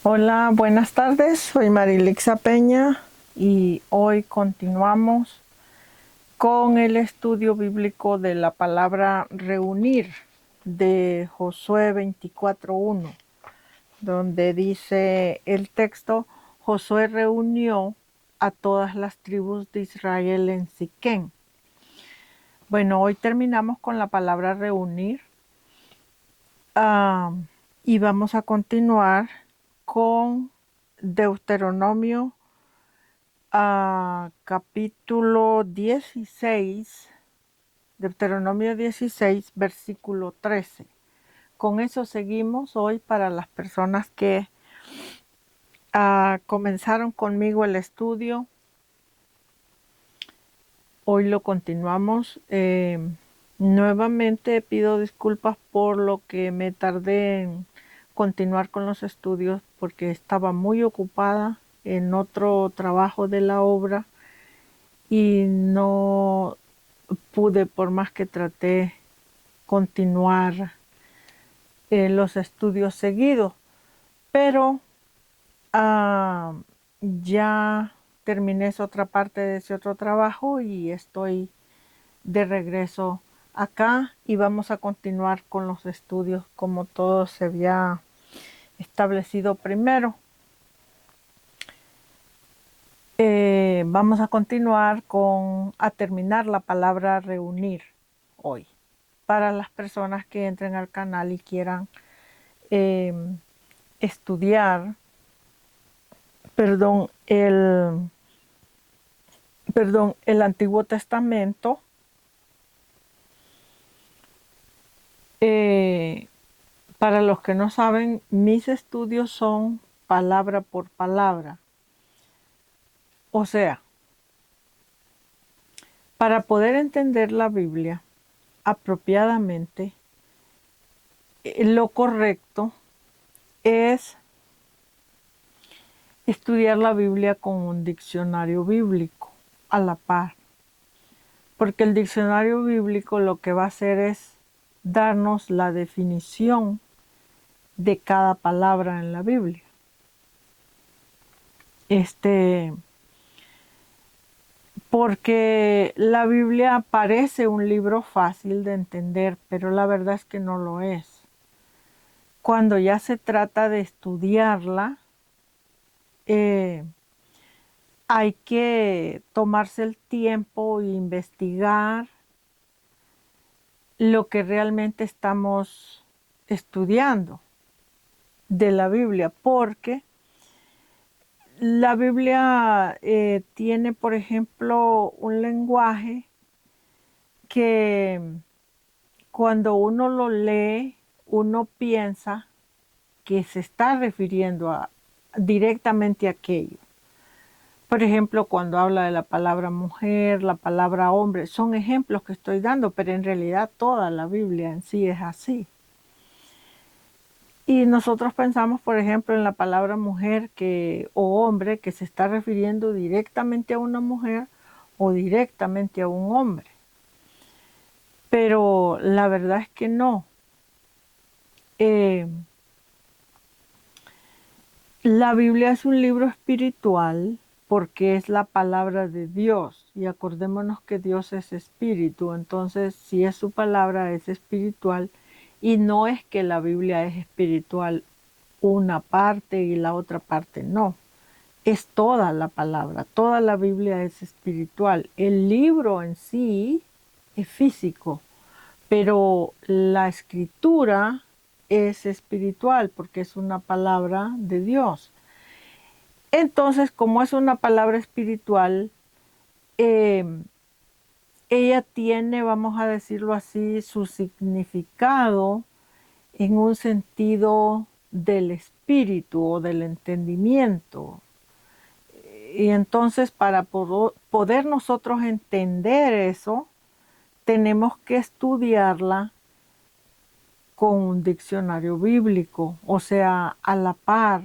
Hola, buenas tardes. Soy Marilixa Peña y hoy continuamos con el estudio bíblico de la palabra reunir de Josué 24:1, donde dice el texto: Josué reunió a todas las tribus de Israel en Siquén. Bueno, hoy terminamos con la palabra reunir, ah, y vamos a continuar con Deuteronomio capítulo 16, Deuteronomio 16, versículo 13. Con eso seguimos hoy para las personas que comenzaron conmigo el estudio. Hoy lo continuamos. Nuevamente pido disculpas por lo que me tardé en continuar con los estudios porque estaba muy ocupada en otro trabajo de la obra y no pude, por más que traté, continuar los estudios seguidos, pero ah, ya terminé esa otra parte de ese otro trabajo y estoy de regreso acá y vamos a continuar con los estudios como todo se había establecido primero. Vamos a continuar a terminar la palabra reunir hoy. Para las personas que entren al canal y quieran eh, estudiar, perdón, el Antiguo Testamento, eh, para los que no saben, mis estudios son palabra por palabra. O sea, para poder entender la Biblia apropiadamente, lo correcto es estudiar la Biblia con un diccionario bíblico a la par, porque el diccionario bíblico lo que va a hacer es darnos la definición de cada palabra en la Biblia. Porque la Biblia parece un libro fácil de entender, pero la verdad es que no lo es. Cuando ya se trata de estudiarla, eh, hay que tomarse el tiempo e investigar lo que realmente estamos estudiando de la Biblia, porque la Biblia tiene, por ejemplo, un lenguaje que cuando uno lo lee, uno piensa que se está refiriendo directamente a aquello. Por ejemplo, cuando habla de la palabra mujer, la palabra hombre, son ejemplos que estoy dando, pero en realidad toda la Biblia en sí es así. Y nosotros pensamos, por ejemplo, en la palabra mujer o hombre que se está refiriendo directamente a una mujer o directamente a un hombre. Pero la verdad es que no. Eh, la Biblia es un libro espiritual porque es la palabra de Dios. Y acordémonos que Dios es espíritu. Entonces, si es su palabra, es espiritual. Y no es que la Biblia es espiritual una parte y la otra parte no. Es toda la palabra, toda la Biblia es espiritual. El libro en sí es físico, pero la escritura es espiritual porque es una palabra de Dios. Entonces, como es una palabra espiritual, eh, ella tiene, vamos a decirlo así, su significado en un sentido del espíritu o del entendimiento. Y entonces para poder nosotros entender eso, tenemos que estudiarla con un diccionario bíblico, o sea, a la par,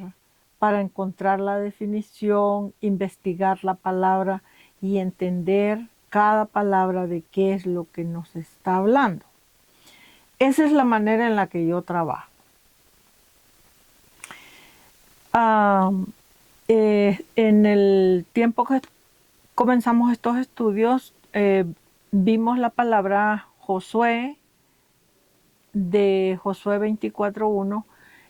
para encontrar la definición, investigar la palabra y entender cada palabra de qué es lo que nos está hablando. Esa es la manera en la que yo trabajo. Ah, en el tiempo que comenzamos estos estudios, vimos la palabra Josué de Josué 24:1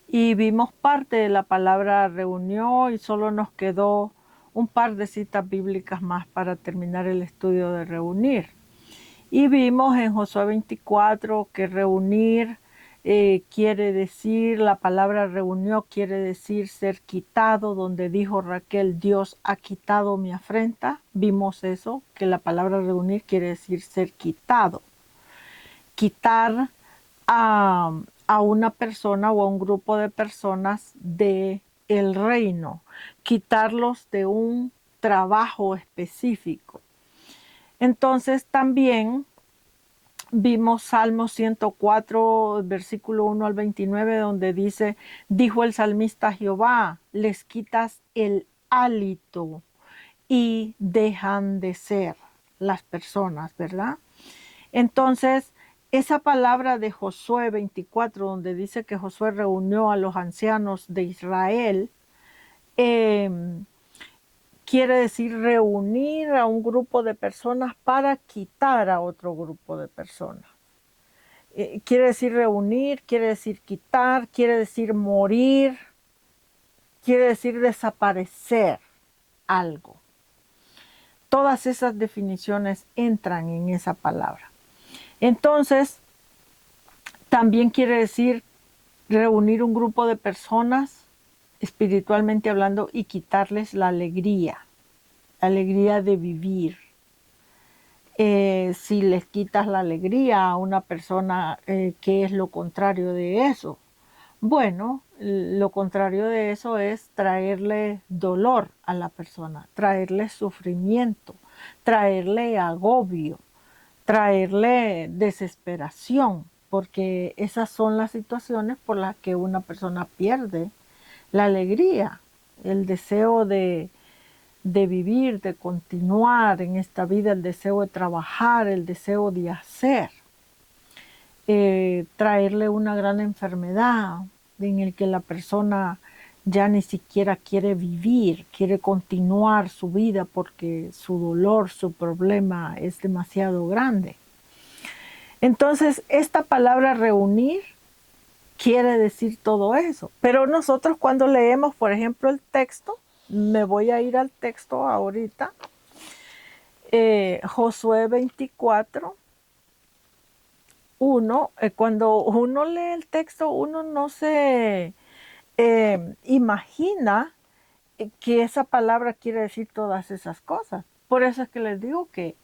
y vimos parte de la palabra reunió y solo nos quedó un par de citas bíblicas más para terminar el estudio de reunir. Y vimos en Josué 24 que reunir quiere decir, la palabra reunió quiere decir ser quitado, donde dijo Raquel, Dios ha quitado mi afrenta. Vimos eso, que la palabra reunir quiere decir ser quitado. Quitar a, a una persona o a un grupo de personas de el reino, quitarlos de un trabajo específico. Entonces también vimos Salmo 104, versículo 1 al 29, donde dice, dijo el salmista a Jehová, les quitas el hálito y dejan de ser las personas, ¿verdad? Entonces, esa palabra de Josué 24, donde dice que Josué reunió a los ancianos de Israel, eh, quiere decir reunir a un grupo de personas para quitar a otro grupo de personas. Quiere decir reunir, quiere decir quitar, quiere decir morir, quiere decir desaparecer algo. Todas esas definiciones entran en esa palabra. Entonces, también quiere decir reunir un grupo de personas, espiritualmente hablando, y quitarles la alegría de vivir. Si les quitas la alegría a una persona, ¿qué es lo contrario de eso? Bueno, lo contrario de eso es traerle dolor a la persona, traerle sufrimiento, traerle agobio, traerle desesperación, porque esas son las situaciones por las que una persona pierde la alegría, el deseo de vivir, de continuar en esta vida, el deseo de trabajar, el deseo de hacer. Traerle una gran enfermedad en el que la persona ya ni siquiera quiere vivir, quiere continuar su vida porque su dolor, su problema es demasiado grande. Entonces, esta palabra reunir quiere decir todo eso. Pero nosotros cuando leemos, por ejemplo, el texto, me voy a ir al texto ahorita, Josué 24, 1, cuando uno lee el texto, uno no se imagina que esa palabra quiere decir todas esas cosas. Por eso es que les digo que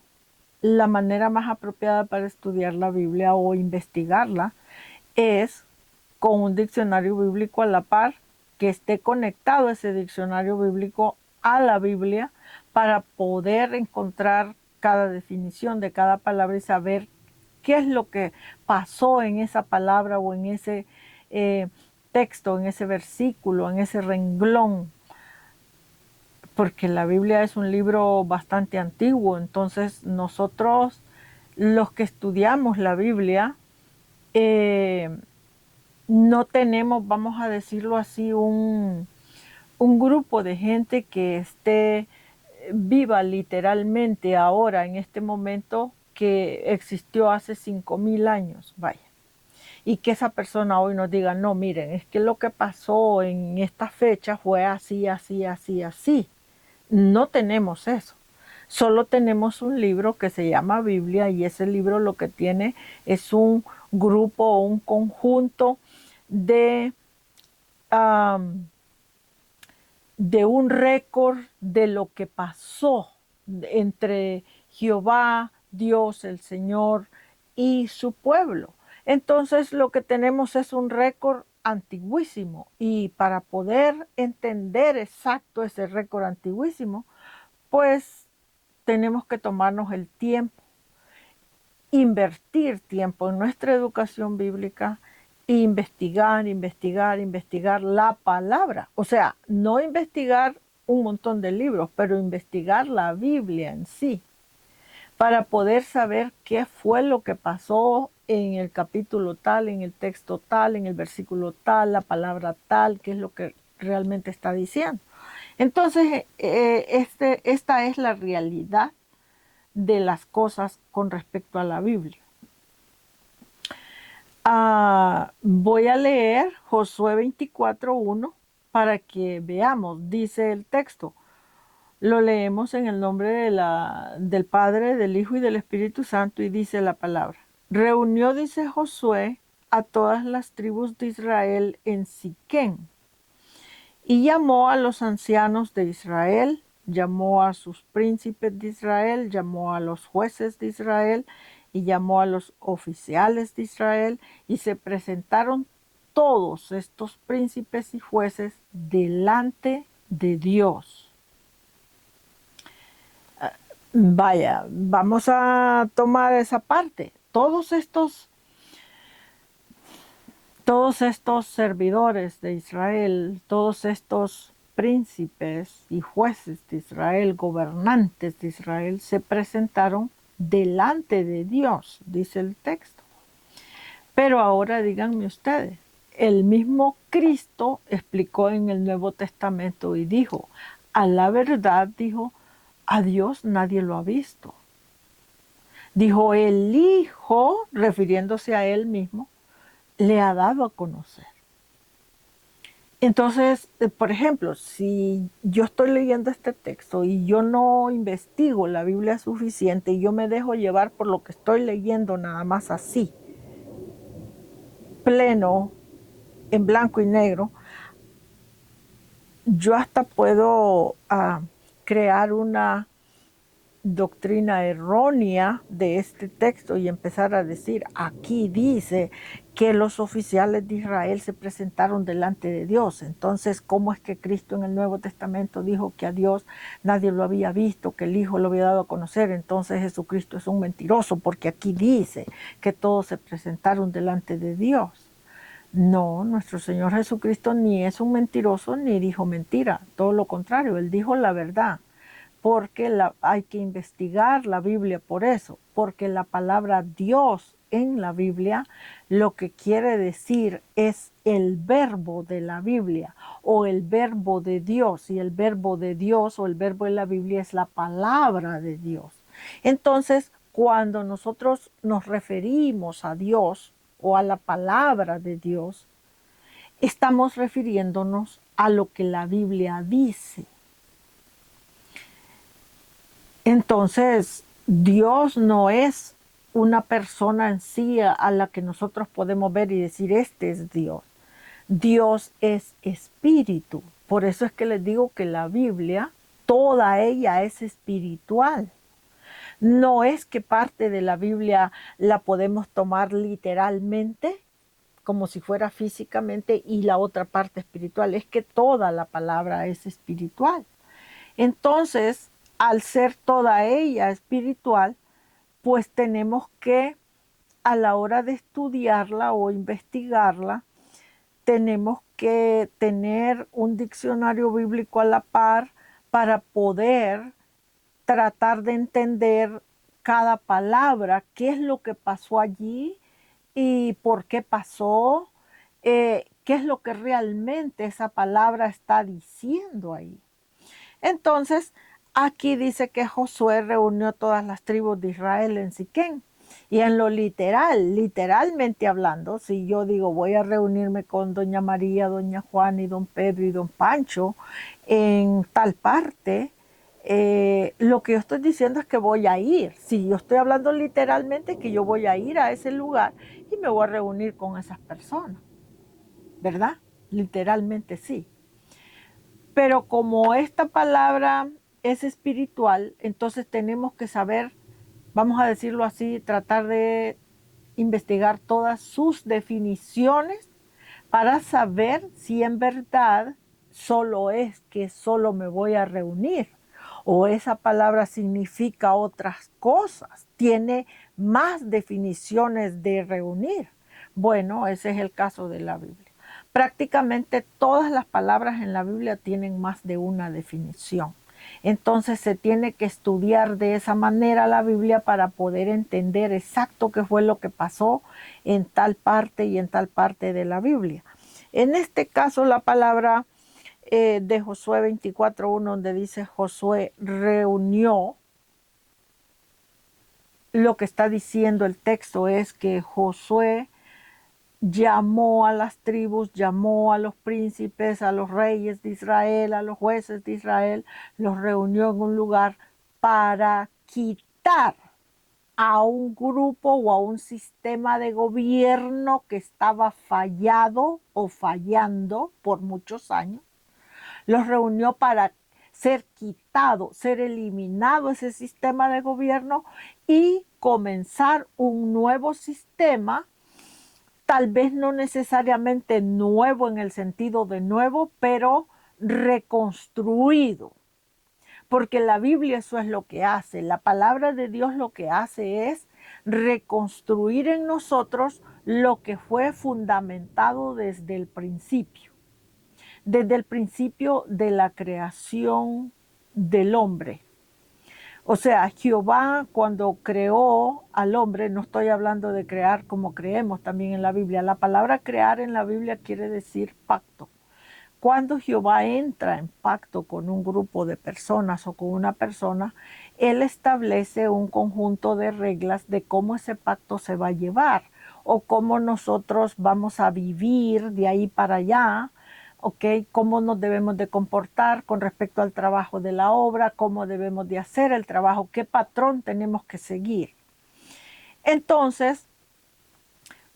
la manera más apropiada para estudiar la Biblia o investigarla es con un diccionario bíblico a la par, que esté conectado ese diccionario bíblico a la Biblia para poder encontrar cada definición de cada palabra y saber qué es lo que pasó en esa palabra o en ese texto, en ese versículo, en ese renglón, porque la Biblia es un libro bastante antiguo, entonces nosotros los que estudiamos la Biblia no tenemos, vamos a decirlo así, un grupo de gente que esté viva literalmente ahora, en este momento, que existió hace 5,000 años, vaya. Y que esa persona hoy nos diga, no, miren, es que lo que pasó en esta fecha fue así, así, así, así. No tenemos eso. Solo tenemos un libro que se llama Biblia y ese libro lo que tiene es un grupo o un conjunto de, de un récord de lo que pasó entre Jehová, Dios, el Señor y su pueblo. Entonces lo que tenemos es un récord antiguísimo y para poder entender exacto ese récord antiguísimo, pues tenemos que tomarnos el tiempo, invertir tiempo en nuestra educación bíblica e investigar, investigar, investigar la palabra. O sea, no investigar un montón de libros, pero investigar la Biblia en sí, para poder saber qué fue lo que pasó en el capítulo tal, en el texto tal, en el versículo tal, la palabra tal, qué es lo que realmente está diciendo. Entonces, esta es la realidad de las cosas con respecto a la Biblia. Voy a leer Josué 24:1 para que veamos. Dice el texto. Lo leemos en el nombre del Padre, del Hijo y del Espíritu Santo, y dice la palabra. Reunió, dice Josué, a todas las tribus de Israel en Siquén, y llamó a los ancianos de Israel, llamó a sus príncipes de Israel, llamó a los jueces de Israel, y llamó a los oficiales de Israel, y se presentaron todos estos príncipes y jueces delante de Dios. Vaya, vamos a tomar esa parte. Todos estos servidores de Israel, todos estos príncipes y jueces de Israel, gobernantes de Israel, se presentaron delante de Dios, dice el texto. Pero ahora díganme ustedes, el mismo Cristo explicó en el Nuevo Testamento y dijo, a la verdad, dijo, a Dios nadie lo ha visto. Dijo, el Hijo, refiriéndose a él mismo, le ha dado a conocer. Entonces, por ejemplo, si yo estoy leyendo este texto y yo no investigo la Biblia suficiente y yo me dejo llevar por lo que estoy leyendo nada más así, pleno, en blanco y negro, yo hasta puedo crear una doctrina errónea de este texto y empezar a decir, aquí dice que los oficiales de Israel se presentaron delante de Dios. Entonces, ¿cómo es que Cristo en el Nuevo Testamento dijo que a Dios nadie lo había visto, que el Hijo lo había dado a conocer? Entonces Jesucristo es un mentiroso porque aquí dice que todos se presentaron delante de Dios. No, nuestro Señor Jesucristo ni es un mentiroso ni dijo mentira, todo lo contrario, Él dijo la verdad. Porque hay que investigar la Biblia por eso, porque la palabra Dios en la Biblia lo que quiere decir es el verbo de la Biblia o el verbo de Dios, y el verbo de Dios o el verbo en la Biblia es la palabra de Dios. Entonces, cuando nosotros nos referimos a Dios o a la palabra de Dios, estamos refiriéndonos a lo que la Biblia dice. Entonces, Dios no es una persona en sí a la que nosotros podemos ver y decir, este es Dios. Dios es espíritu. Por eso es que les digo que la Biblia, toda ella es espiritual. No es que parte de la Biblia la podemos tomar literalmente, como si fuera físicamente, y la otra parte espiritual. Es que toda la palabra es espiritual. Entonces, al ser toda ella espiritual, pues tenemos que, a la hora de estudiarla o investigarla, tenemos que tener un diccionario bíblico a la par para poder tratar de entender cada palabra, qué es lo que pasó allí y por qué pasó, qué es lo que realmente esa palabra está diciendo ahí. Entonces, aquí dice que Josué reunió todas las tribus de Israel en Siquén. Y en lo literal, literalmente hablando, si yo digo voy a reunirme con doña María, doña Juana y don Pedro y don Pancho en tal parte, lo que yo estoy diciendo es que voy a ir. Si yo estoy hablando literalmente, que yo voy a ir a ese lugar y me voy a reunir con esas personas, ¿verdad? Literalmente sí. Pero como esta palabra es espiritual, entonces tenemos que saber, vamos a decirlo así, tratar de investigar todas sus definiciones para saber si en verdad solo es que solo me voy a reunir o esa palabra significa otras cosas, tiene más definiciones de reunir. Bueno, ese es el caso de la Biblia. Prácticamente todas las palabras en la Biblia tienen más de una definición. Entonces se tiene que estudiar de esa manera la Biblia para poder entender exacto qué fue lo que pasó en tal parte y en tal parte de la Biblia. En este caso la palabra de Josué 24:1, donde dice Josué reunió, lo que está diciendo el texto es que Josué llamó a las tribus, llamó a los príncipes, a los reyes de Israel, a los jueces de Israel, los reunió en un lugar para quitar a un grupo o a un sistema de gobierno que estaba fallado o fallando por muchos años. Los reunió para ser quitado, ser eliminado ese sistema de gobierno y comenzar un nuevo sistema, tal vez no necesariamente nuevo en el sentido de nuevo, pero reconstruido. Porque la Biblia eso es lo que hace, la palabra de Dios lo que hace es reconstruir en nosotros lo que fue fundamentado desde el principio de la creación del hombre. O sea, Jehová cuando creó al hombre, no estoy hablando de crear como creemos también en la Biblia, la palabra crear en la Biblia quiere decir pacto. Cuando Jehová entra en pacto con un grupo de personas o con una persona, Él establece un conjunto de reglas de cómo ese pacto se va a llevar o cómo nosotros vamos a vivir de ahí para allá, ¿okay? Cómo nos debemos de comportar con respecto al trabajo de la obra, cómo debemos de hacer el trabajo, qué patrón tenemos que seguir. Entonces,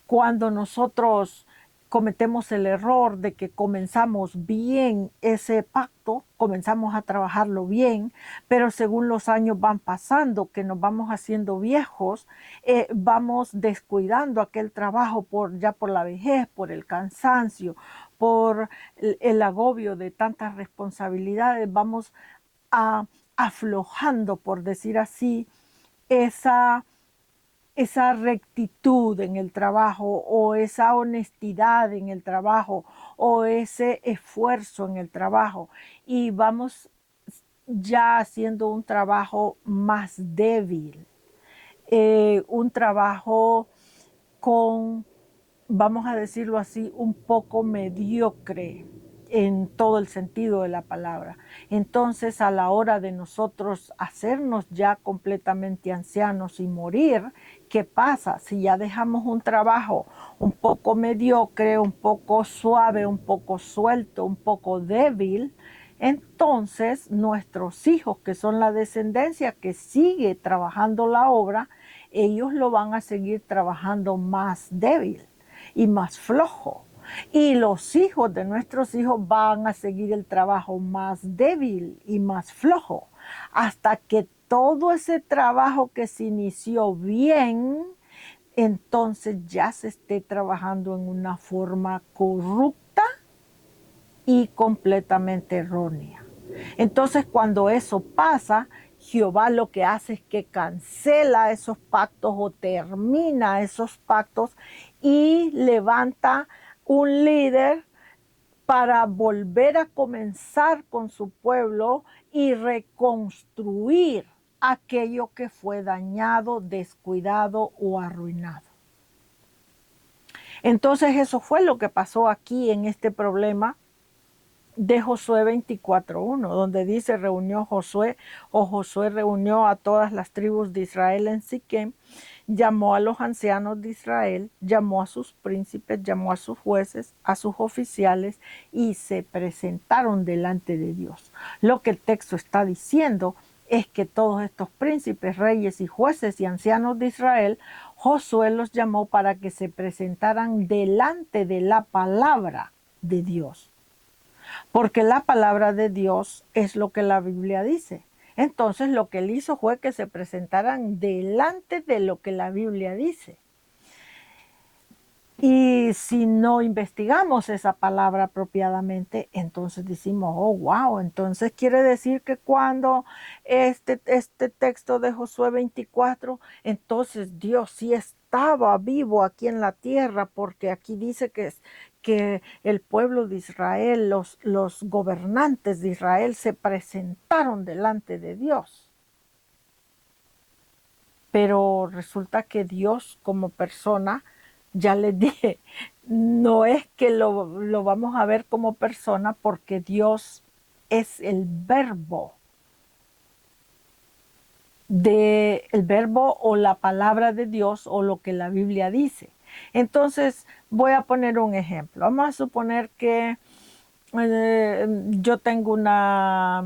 cuando nosotros cometemos el error de que comenzamos bien ese pacto, comenzamos a trabajarlo bien, pero según los años van pasando, que nos vamos haciendo viejos, vamos descuidando aquel trabajo ya por la vejez, por el cansancio, por el agobio de tantas responsabilidades, vamos aflojando, por decir así, esa rectitud en el trabajo o esa honestidad en el trabajo o ese esfuerzo en el trabajo y vamos ya haciendo un trabajo más débil, un trabajo con, vamos a decirlo así, un poco mediocre en todo el sentido de la palabra. Entonces, a la hora de nosotros hacernos ya completamente ancianos y morir, ¿qué pasa? Si ya dejamos un trabajo un poco mediocre, un poco suave, un poco suelto, un poco débil, entonces nuestros hijos, que son la descendencia que sigue trabajando la obra, ellos lo van a seguir trabajando más débil y más flojo. Y los hijos de nuestros hijos van a seguir el trabajo más débil y más flojo, hasta que todo ese trabajo que se inició bien, entonces ya se esté trabajando en una forma corrupta y completamente errónea. Entonces, cuando eso pasa, Jehová lo que hace es que cancela esos pactos o termina esos pactos y levanta un líder para volver a comenzar con su pueblo y reconstruir aquello que fue dañado, descuidado o arruinado. Entonces eso fue lo que pasó aquí en este problema de Josué 24:1, donde dice reunió Josué reunió a todas las tribus de Israel en Siquem, llamó a los ancianos de Israel, llamó a sus príncipes, llamó a sus jueces, a sus oficiales y se presentaron delante de Dios. Lo que el texto está diciendo es que todos estos príncipes, reyes y jueces y ancianos de Israel, Josué los llamó para que se presentaran delante de la palabra de Dios. Porque la palabra de Dios es lo que la Biblia dice. Entonces lo que él hizo fue que se presentaran delante de lo que la Biblia dice. Y si no investigamos esa palabra apropiadamente, entonces decimos, oh, wow, entonces quiere decir que cuando este texto de Josué 24, entonces Dios sí estaba vivo aquí en la tierra, porque aquí dice que el pueblo de Israel, los gobernantes de Israel se presentaron delante de Dios. Pero resulta que Dios como persona ya les dije, no es que lo vamos a ver como persona porque Dios es el verbo o la palabra de Dios o lo que la Biblia dice. Entonces, voy a poner un ejemplo. Vamos a suponer que yo tengo una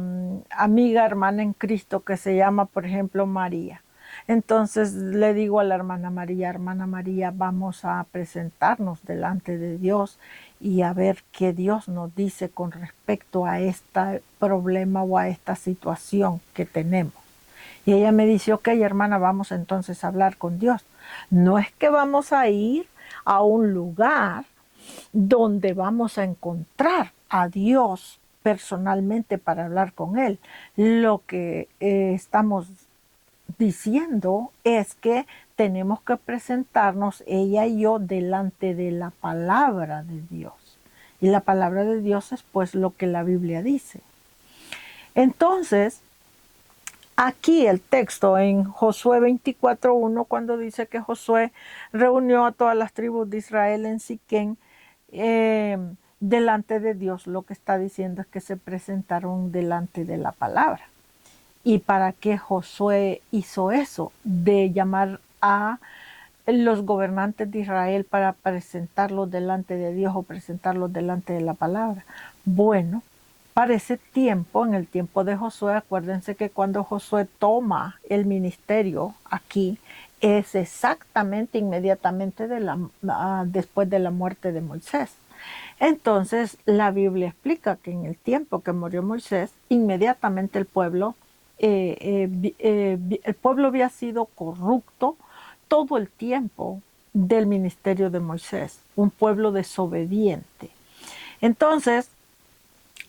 amiga, hermana en Cristo, que se llama, por ejemplo, María. Entonces le digo a la hermana María, vamos a presentarnos delante de Dios y a ver qué Dios nos dice con respecto a este problema o a esta situación que tenemos. Y ella me dice, ok, hermana, vamos entonces a hablar con Dios. No es que vamos a ir a un lugar donde vamos a encontrar a Dios personalmente para hablar con Él. Lo que estamos diciendo es que tenemos que presentarnos ella y yo delante de la palabra de Dios. Y la palabra de Dios es pues lo que la Biblia dice. Entonces, aquí el texto en Josué 24:1, cuando dice que Josué reunió a todas las tribus de Israel en Siquén, delante de Dios, lo que está diciendo es que se presentaron delante de la palabra. ¿Y para qué Josué hizo eso? De llamar a los gobernantes de Israel para presentarlos delante de Dios o presentarlos delante de la palabra. Bueno, para ese tiempo, en el tiempo de Josué, acuérdense que cuando Josué toma el ministerio aquí, es exactamente inmediatamente después de la muerte de Moisés. Entonces, la Biblia explica que en el tiempo que murió Moisés, inmediatamente el pueblo había sido corrupto todo el tiempo del ministerio de Moisés, un pueblo desobediente. Entonces,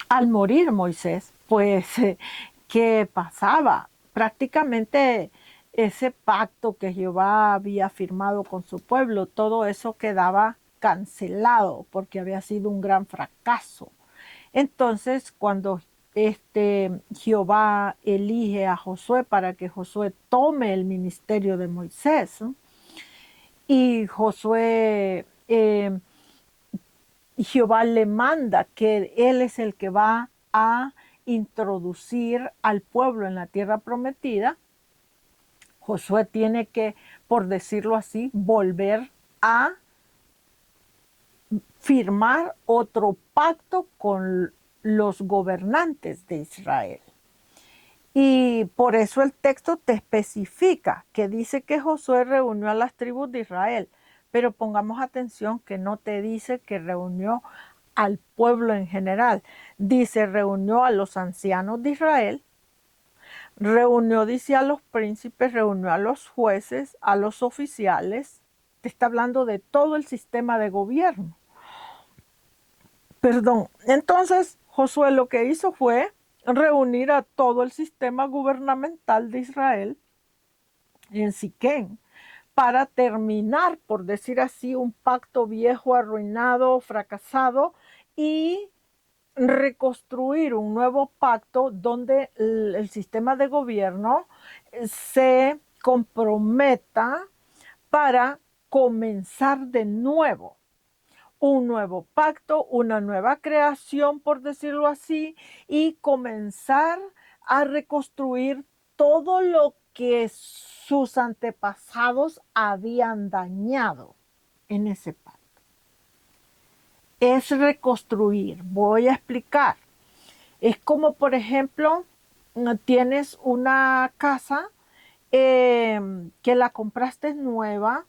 al morir Moisés, pues, ¿qué pasaba? Prácticamente ese pacto que Jehová había firmado con su pueblo, todo eso quedaba cancelado porque había sido un gran fracaso. Entonces, cuando Jehová elige a Josué para que Josué tome el ministerio de Moisés, ¿no? Y Josué, Jehová le manda que él es el que va a introducir al pueblo en la tierra prometida. Josué tiene que, por decirlo así, volver a firmar otro pacto con los gobernantes de Israel. Y por eso el texto te especifica que dice que Josué reunió a las tribus de Israel, pero pongamos atención que no te dice que reunió al pueblo en general. Dice, reunió a los ancianos de Israel, reunió, dice, a los príncipes, reunió a los jueces, a los oficiales. Te está hablando de todo el sistema de gobierno. Perdón. Entonces, Josué lo que hizo fue reunir a todo el sistema gubernamental de Israel en Siquén para terminar, por decir así, un pacto viejo, arruinado, fracasado y reconstruir un nuevo pacto donde el sistema de gobierno se comprometa para comenzar de nuevo un nuevo pacto, una nueva creación, por decirlo así, y comenzar a reconstruir todo lo que sus antepasados habían dañado en ese pacto. Es reconstruir, voy a explicar. Es como, por ejemplo, tienes una casa que la compraste nueva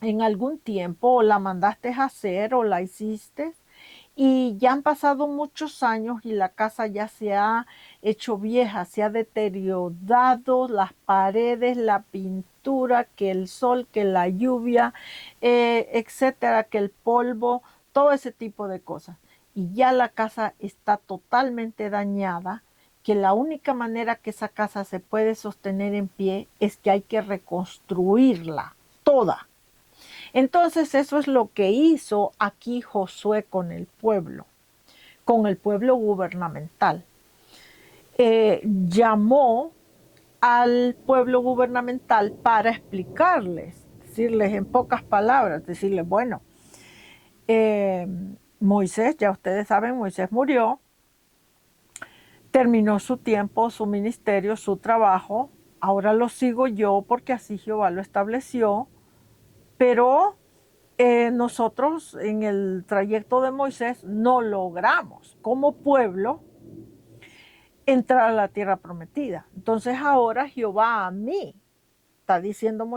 en algún tiempo, o la mandaste a hacer o la hiciste, y ya han pasado muchos años y la casa ya se ha hecho vieja, se ha deteriorado las paredes, la pintura, que el sol, que la lluvia, etcétera, que el polvo, todo ese tipo de cosas. Y ya la casa está totalmente dañada, que la única manera que esa casa se puede sostener en pie es que hay que reconstruirla toda. Entonces eso es lo que hizo aquí Josué con el pueblo gubernamental. Llamó al pueblo gubernamental para explicarles, decirles en pocas palabras, decirles, bueno, Moisés, ya ustedes saben, Moisés murió, terminó su tiempo, su ministerio, su trabajo, ahora lo sigo yo porque así Jehová lo estableció, pero nosotros en el trayecto de Moisés no logramos como pueblo entrar a la tierra prometida. Entonces ahora Jehová a mí, está diciendo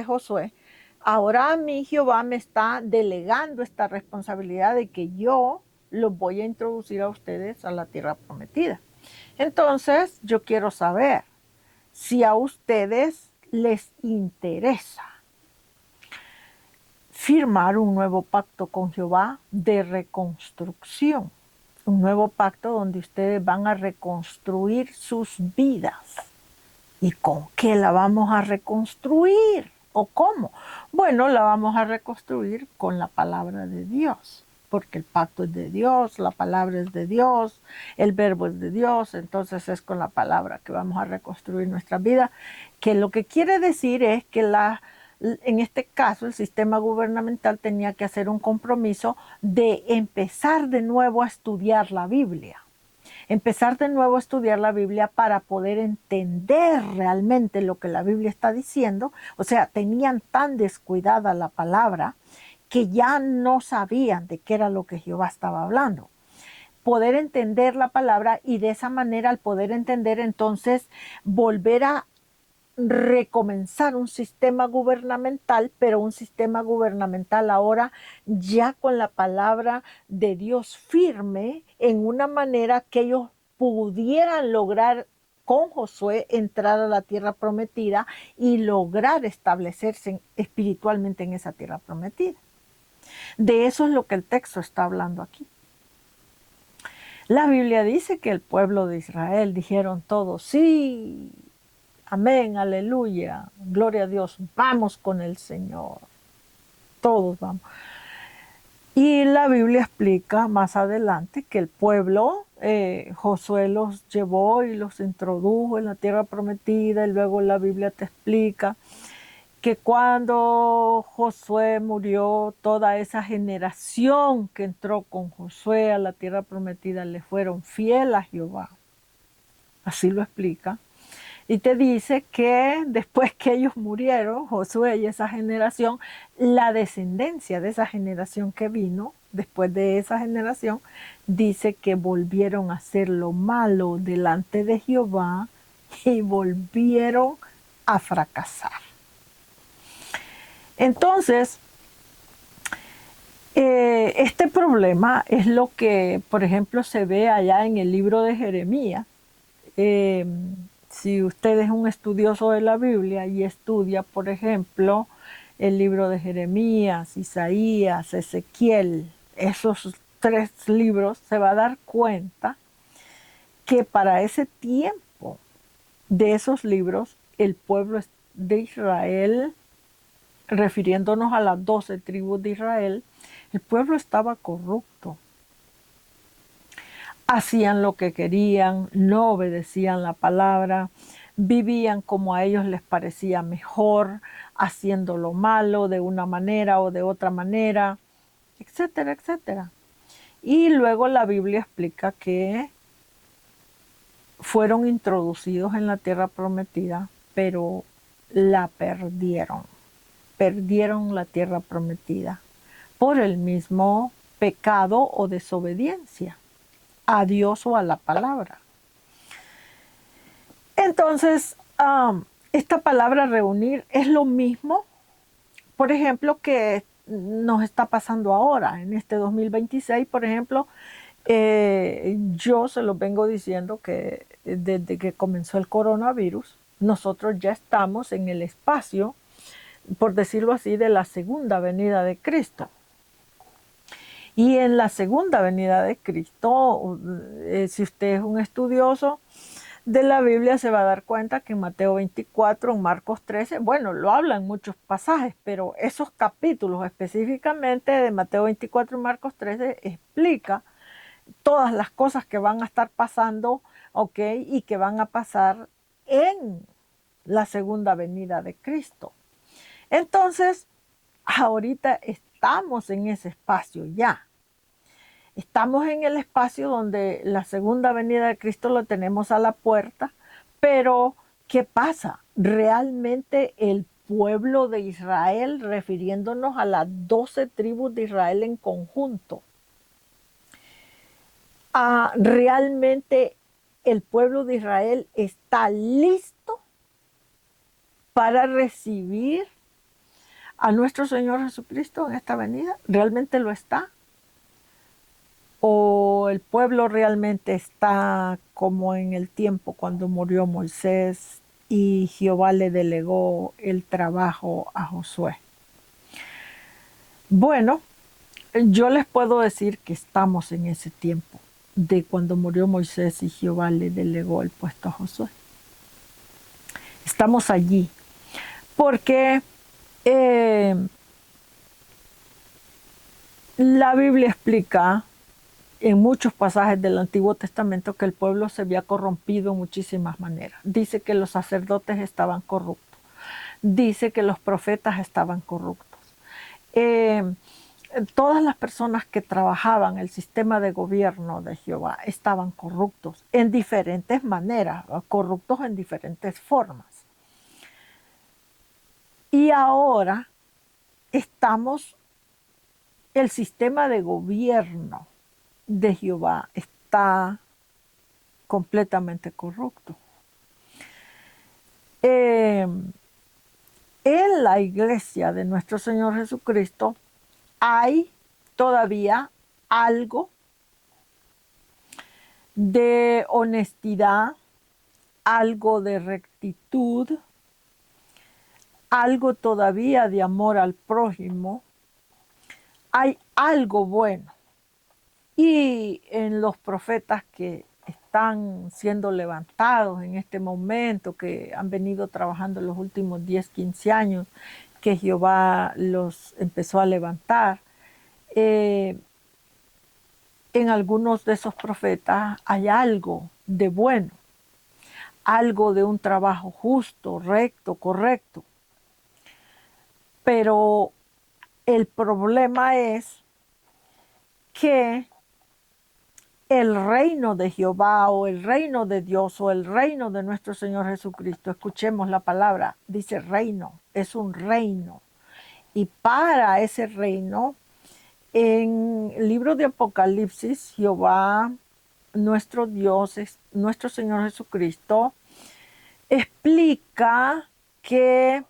Josué, ahora a mí Jehová me está delegando esta responsabilidad de que yo los voy a introducir a ustedes a la tierra prometida. Entonces yo quiero saber si a ustedes les interesa firmar un nuevo pacto con Jehová de reconstrucción, un nuevo pacto donde ustedes van a reconstruir sus vidas. ¿Y con qué la vamos a reconstruir? ¿O cómo? Bueno, la vamos a reconstruir con la palabra de Dios, porque el pacto es de Dios, la palabra es de Dios, el verbo es de Dios, entonces es con la palabra que vamos a reconstruir nuestra vida, que lo que quiere decir es que en este caso el sistema gubernamental tenía que hacer un compromiso de empezar de nuevo a estudiar la Biblia. Empezar de nuevo a estudiar la Biblia para poder entender realmente lo que la Biblia está diciendo. O sea, tenían tan descuidada la palabra que ya no sabían de qué era lo que Jehová estaba hablando. Poder entender la palabra y de esa manera, al poder entender, entonces volver a recomenzar un sistema gubernamental, pero un sistema gubernamental ahora ya con la palabra de Dios firme, en una manera que ellos pudieran lograr con Josué entrar a la tierra prometida y lograr establecerse espiritualmente en esa tierra prometida. De eso es lo que el texto está hablando aquí. La Biblia dice que el pueblo de Israel dijeron todos, sí, amén, aleluya, gloria a Dios, vamos con el Señor, todos vamos. Y la Biblia explica más adelante que el pueblo, Josué los llevó y los introdujo en la tierra prometida, y luego la Biblia te explica que cuando Josué murió, toda esa generación que entró con Josué a la tierra prometida le fueron fiel a Jehová. Así lo explica. Y te dice que después que ellos murieron, Josué y esa generación, la descendencia de esa generación que vino, después de esa generación, dice que volvieron a hacer lo malo delante de Jehová y volvieron a fracasar. Entonces, este problema es lo que, por ejemplo, se ve allá en el libro de Jeremías. Si usted es un estudioso de la Biblia y estudia, por ejemplo, el libro de Jeremías, Isaías, Ezequiel, esos 3 libros, se va a dar cuenta que para ese tiempo de esos libros, el pueblo de Israel, refiriéndonos a las 12 tribus de Israel, el pueblo estaba corrupto. Hacían lo que querían, no obedecían la palabra, vivían como a ellos les parecía mejor, haciendo lo malo de una manera o de otra manera, etcétera, etcétera. Y luego la Biblia explica que fueron introducidos en la tierra prometida, pero la perdieron. Perdieron la tierra prometida por el mismo pecado o desobediencia a Dios o a la palabra. Entonces, esta palabra reunir es lo mismo, por ejemplo, que nos está pasando ahora, en este 2026, por ejemplo, yo se lo vengo diciendo que desde que comenzó el coronavirus, nosotros ya estamos en el espacio, por decirlo así, de la segunda venida de Cristo. Y en la segunda venida de Cristo, si usted es un estudioso de la Biblia, se va a dar cuenta que en Mateo 24, en Marcos 13, bueno, lo hablan muchos pasajes, pero esos capítulos específicamente de Mateo 24 y Marcos 13 explica todas las cosas que van a estar pasando, ¿ok? Y que van a pasar en la segunda venida de Cristo. Entonces, ahorita estamos en ese espacio ya. Estamos en el espacio donde la segunda venida de Cristo lo tenemos a la puerta, pero ¿qué pasa? Realmente el pueblo de Israel, refiriéndonos a las 12 tribus de Israel en conjunto, realmente el pueblo de Israel está listo para recibir a nuestro Señor Jesucristo en esta venida. ¿Realmente lo está? ¿O el pueblo realmente está como en el tiempo cuando murió Moisés y Jehová le delegó el trabajo a Josué? Bueno, yo les puedo decir que estamos en ese tiempo de cuando murió Moisés y Jehová le delegó el puesto a Josué. Estamos allí porque la Biblia explica en muchos pasajes del Antiguo Testamento que el pueblo se había corrompido en muchísimas maneras. Dice que los sacerdotes estaban corruptos. Dice que los profetas estaban corruptos. Todas las personas que trabajaban el sistema de gobierno de Jehová estaban corruptos en diferentes maneras, corruptos en diferentes formas. Y ahora el sistema de gobierno de Jehová está completamente corrupto. En la iglesia de nuestro Señor Jesucristo hay todavía algo de honestidad, algo de rectitud, algo todavía de amor al prójimo. Hay algo bueno. Y en los profetas que están siendo levantados en este momento, que han venido trabajando los últimos 10, 15 años, que Jehová los empezó a levantar, en algunos de esos profetas hay algo de bueno, algo de un trabajo justo, recto, correcto. Pero el problema es que el reino de Jehová o el reino de Dios o el reino de nuestro Señor Jesucristo, escuchemos la palabra, dice reino, es un reino. Y para ese reino, en el libro de Apocalipsis, Jehová, nuestro Dios, nuestro Señor Jesucristo, explica que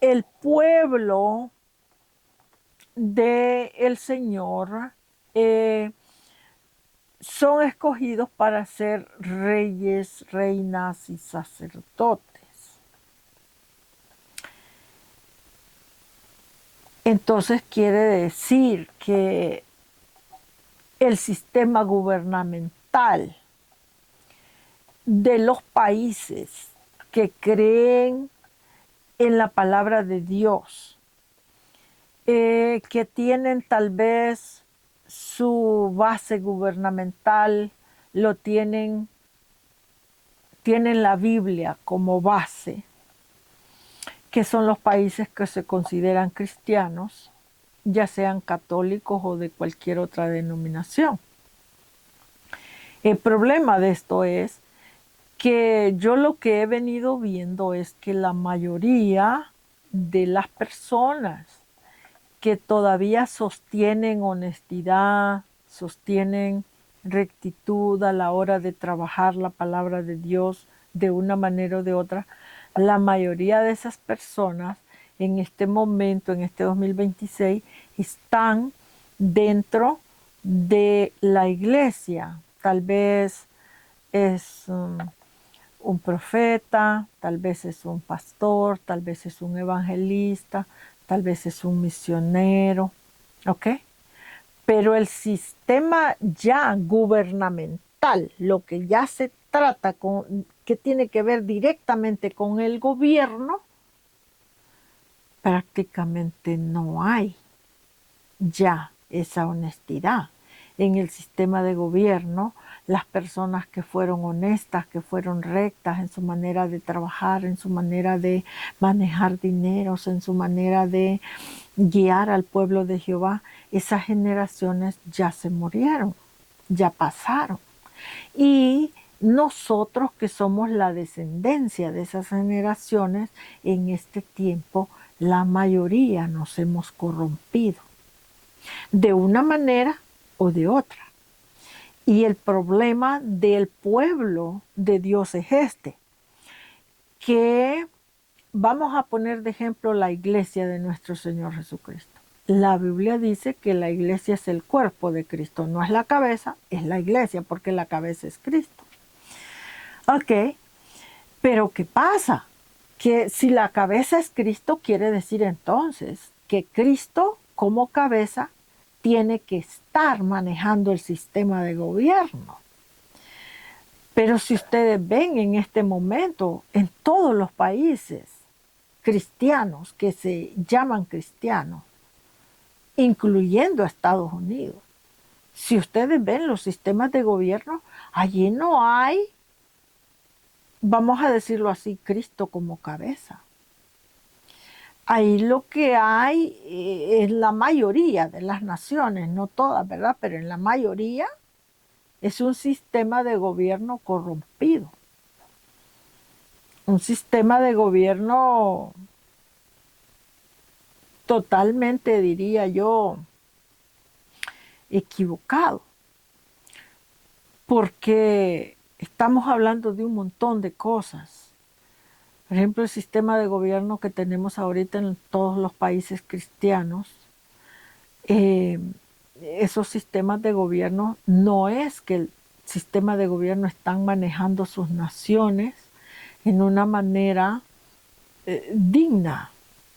el pueblo del Señor son escogidos para ser reyes, reinas y sacerdotes. Entonces quiere decir que el sistema gubernamental de los países que creen en la palabra de Dios, que tienen tal vez su base gubernamental, tienen la Biblia como base, que son los países que se consideran cristianos, ya sean católicos o de cualquier otra denominación. El problema de esto es que yo lo que he venido viendo es que la mayoría de las personas que todavía sostienen honestidad, sostienen rectitud a la hora de trabajar la palabra de Dios de una manera o de otra, la mayoría de esas personas en este momento, en este 2026, están dentro de la iglesia. Tal vez es un profeta, tal vez es un pastor, tal vez es un evangelista, tal vez es un misionero, ¿ok? Pero el sistema ya gubernamental, lo que ya se trata que tiene que ver directamente con el gobierno, prácticamente no hay ya esa honestidad. En el sistema de gobierno, las personas que fueron honestas, que fueron rectas en su manera de trabajar, en su manera de manejar dineros, en su manera de guiar al pueblo de Jehová, esas generaciones ya se murieron, ya pasaron. Y nosotros que somos la descendencia de esas generaciones, en este tiempo la mayoría nos hemos corrompido, de una manera o de otra. Y el problema del pueblo de Dios es este, que vamos a poner de ejemplo la iglesia de nuestro Señor Jesucristo. La Biblia dice que la iglesia es el cuerpo de Cristo, no es la cabeza, es la iglesia, porque la cabeza es Cristo. Ok, pero ¿qué pasa? Que si la cabeza es Cristo, quiere decir entonces que Cristo como cabeza tiene que estar manejando el sistema de gobierno. Pero si ustedes ven en este momento, en todos los países cristianos que se llaman cristianos, incluyendo Estados Unidos, si ustedes ven los sistemas de gobierno, allí no hay, vamos a decirlo así, Cristo como cabeza. Ahí lo que hay es la mayoría de las naciones, no todas, ¿verdad? Pero en la mayoría es un sistema de gobierno corrompido. Un sistema de gobierno totalmente, diría yo, equivocado. Porque estamos hablando de un montón de cosas. Por ejemplo, el sistema de gobierno que tenemos ahorita en todos los países cristianos, esos sistemas de gobierno no es que el sistema de gobierno están manejando sus naciones en una manera digna,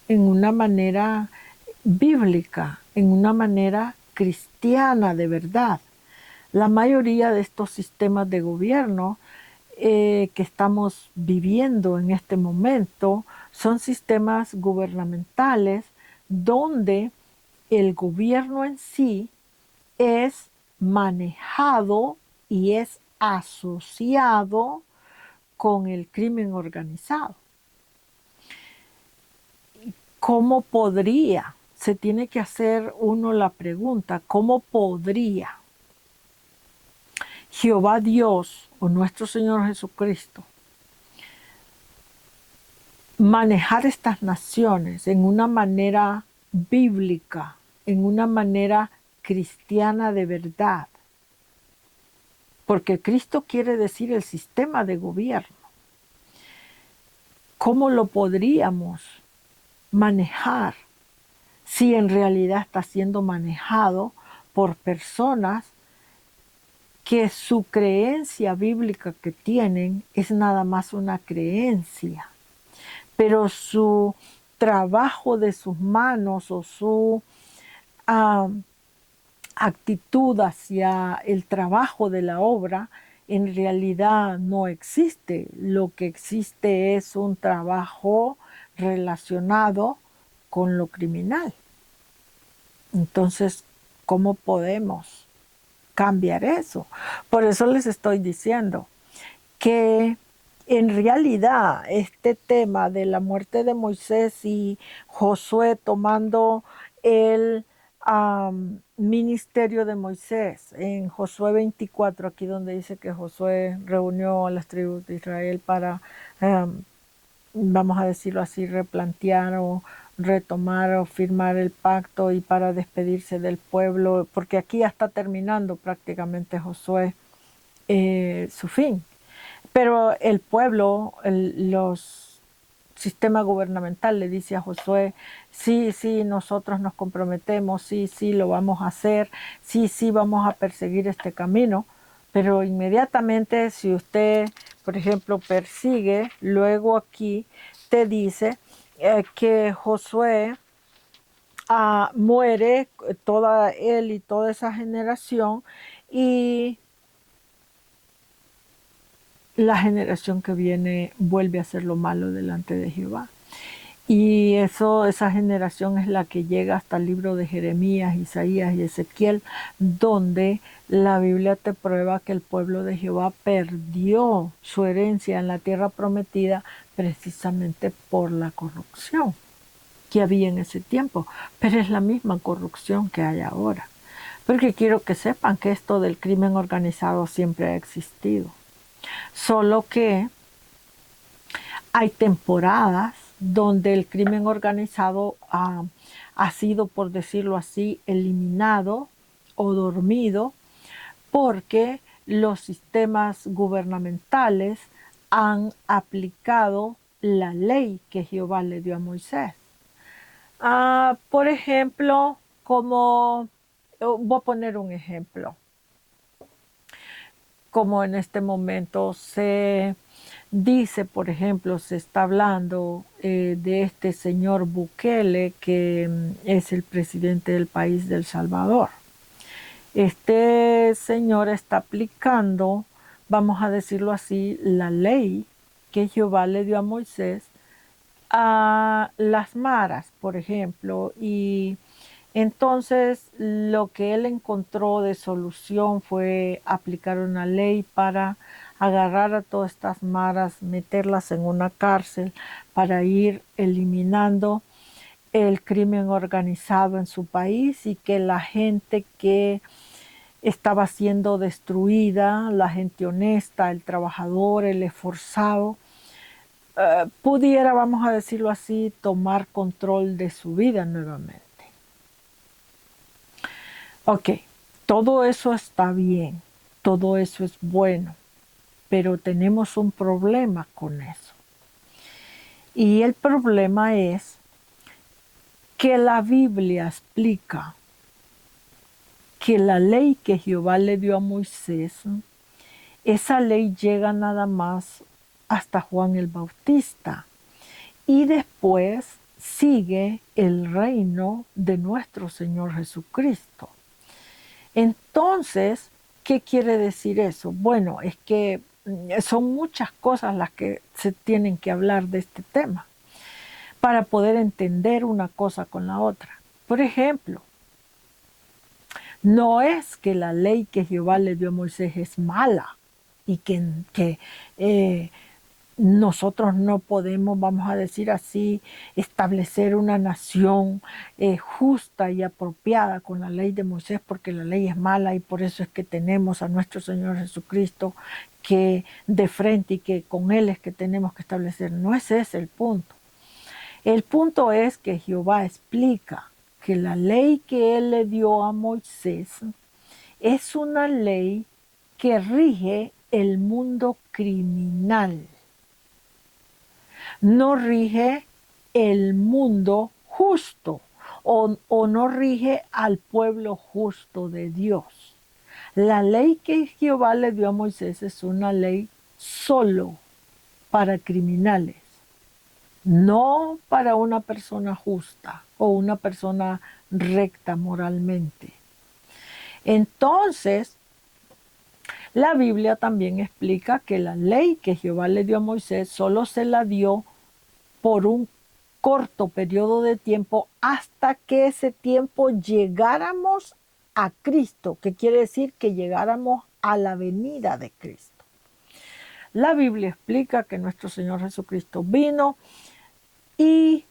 en una manera bíblica, en una manera cristiana de verdad. La mayoría de estos sistemas de gobierno que estamos viviendo en este momento son sistemas gubernamentales donde el gobierno en sí es manejado y es asociado con el crimen organizado. ¿Cómo podría? Se tiene que hacer uno la pregunta, ¿cómo podría Jehová Dios o nuestro Señor Jesucristo manejar estas naciones en una manera bíblica, en una manera cristiana de verdad? Porque Cristo quiere decir el sistema de gobierno. ¿Cómo lo podríamos manejar si en realidad está siendo manejado por personas que su creencia bíblica que tienen es nada más una creencia, pero su trabajo de sus manos o su actitud hacia el trabajo de la obra en realidad no existe? Lo que existe es un trabajo relacionado con lo criminal. Entonces, ¿cómo podemos cambiar eso? Por eso les estoy diciendo que en realidad este tema de la muerte de Moisés y Josué tomando el ministerio de Moisés en Josué 24, aquí donde dice que Josué reunió a las tribus de Israel para, vamos a decirlo así, replantear o retomar o firmar el pacto y para despedirse del pueblo, porque aquí ya está terminando prácticamente Josué su fin. Pero el pueblo, los sistema gubernamental le dice a Josué, sí, sí, nosotros nos comprometemos, sí, sí, lo vamos a hacer, sí, sí, vamos a perseguir este camino, pero inmediatamente si usted, por ejemplo, persigue, luego aquí te dice que Josué muere, toda él y toda esa generación, y la generación que viene vuelve a hacer lo malo delante de Jehová. Y esa generación es la que llega hasta el libro de Jeremías, Isaías y Ezequiel, donde la Biblia te prueba que el pueblo de Jehová perdió su herencia en la tierra prometida precisamente por la corrupción que había en ese tiempo. Pero es la misma corrupción que hay ahora. Porque quiero que sepan que esto del crimen organizado siempre ha existido. Solo que hay temporadas donde el crimen organizado ha sido, por decirlo así, eliminado o dormido porque los sistemas gubernamentales han aplicado la ley que Jehová le dio a Moisés. Por ejemplo, voy a poner un ejemplo, como en este momento se dice, por ejemplo, se está hablando de este señor Bukele, que es el presidente del país de El Salvador. Este señor está aplicando, vamos a decirlo así, la ley que Jehová le dio a Moisés a las maras, por ejemplo, y entonces lo que él encontró de solución fue aplicar una ley para agarrar a todas estas maras, meterlas en una cárcel para ir eliminando el crimen organizado en su país y que la gente que estaba siendo destruida, la gente honesta, el trabajador, el esforzado, pudiera, vamos a decirlo así, tomar control de su vida nuevamente. Ok, todo eso está bien, todo eso es bueno, pero tenemos un problema con eso. Y el problema es que la Biblia explica que la ley que Jehová le dio a Moisés, esa ley llega nada más hasta Juan el Bautista. Y después sigue el reino de nuestro Señor Jesucristo. Entonces, ¿qué quiere decir eso? Bueno, es que son muchas cosas las que se tienen que hablar de este tema para poder entender una cosa con la otra. Por ejemplo, no es que la ley que Jehová le dio a Moisés es mala y que nosotros no podemos, vamos a decir así, establecer una nación justa y apropiada con la ley de Moisés porque la ley es mala y por eso es que tenemos a nuestro Señor Jesucristo que de frente y que con Él es que tenemos que establecer. No es ese el punto. El punto es que Jehová explica que la ley que Él le dio a Moisés es una ley que rige el mundo criminal. No rige el mundo justo o no rige al pueblo justo de Dios. La ley que Jehová le dio a Moisés es una ley solo para criminales, no para una persona justa o una persona recta moralmente. Entonces, la Biblia también explica que la ley que Jehová le dio a Moisés solo se la dio por un corto periodo de tiempo hasta que ese tiempo llegáramos a Cristo, que quiere decir que llegáramos a la venida de Cristo. La Biblia explica que nuestro Señor Jesucristo vino y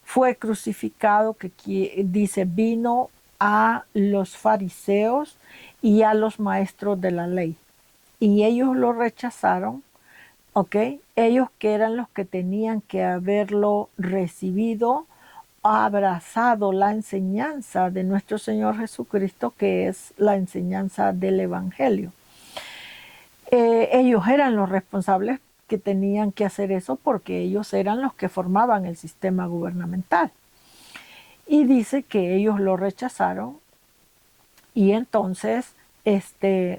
fue crucificado, que dice vino a los fariseos y a los maestros de la ley. Y ellos lo rechazaron, ¿ok? Ellos que eran los que tenían que haberlo recibido, abrazado la enseñanza de nuestro Señor Jesucristo, que es la enseñanza del Evangelio. Ellos eran los responsables que tenían que hacer eso porque ellos eran los que formaban el sistema gubernamental. Y dice que ellos lo rechazaron y entonces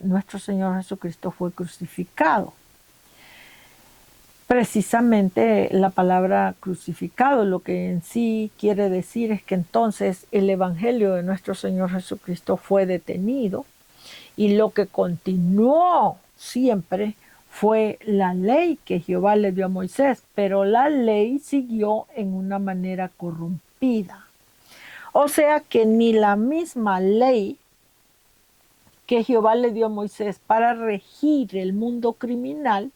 nuestro Señor Jesucristo fue crucificado. Precisamente la palabra crucificado lo que en sí quiere decir es que entonces el Evangelio de nuestro Señor Jesucristo fue detenido y lo que continuó siempre fue la ley que Jehová le dio a Moisés, pero la ley siguió en una manera corrompida. O sea que ni la misma ley que Jehová le dio a Moisés para regir el mundo criminal,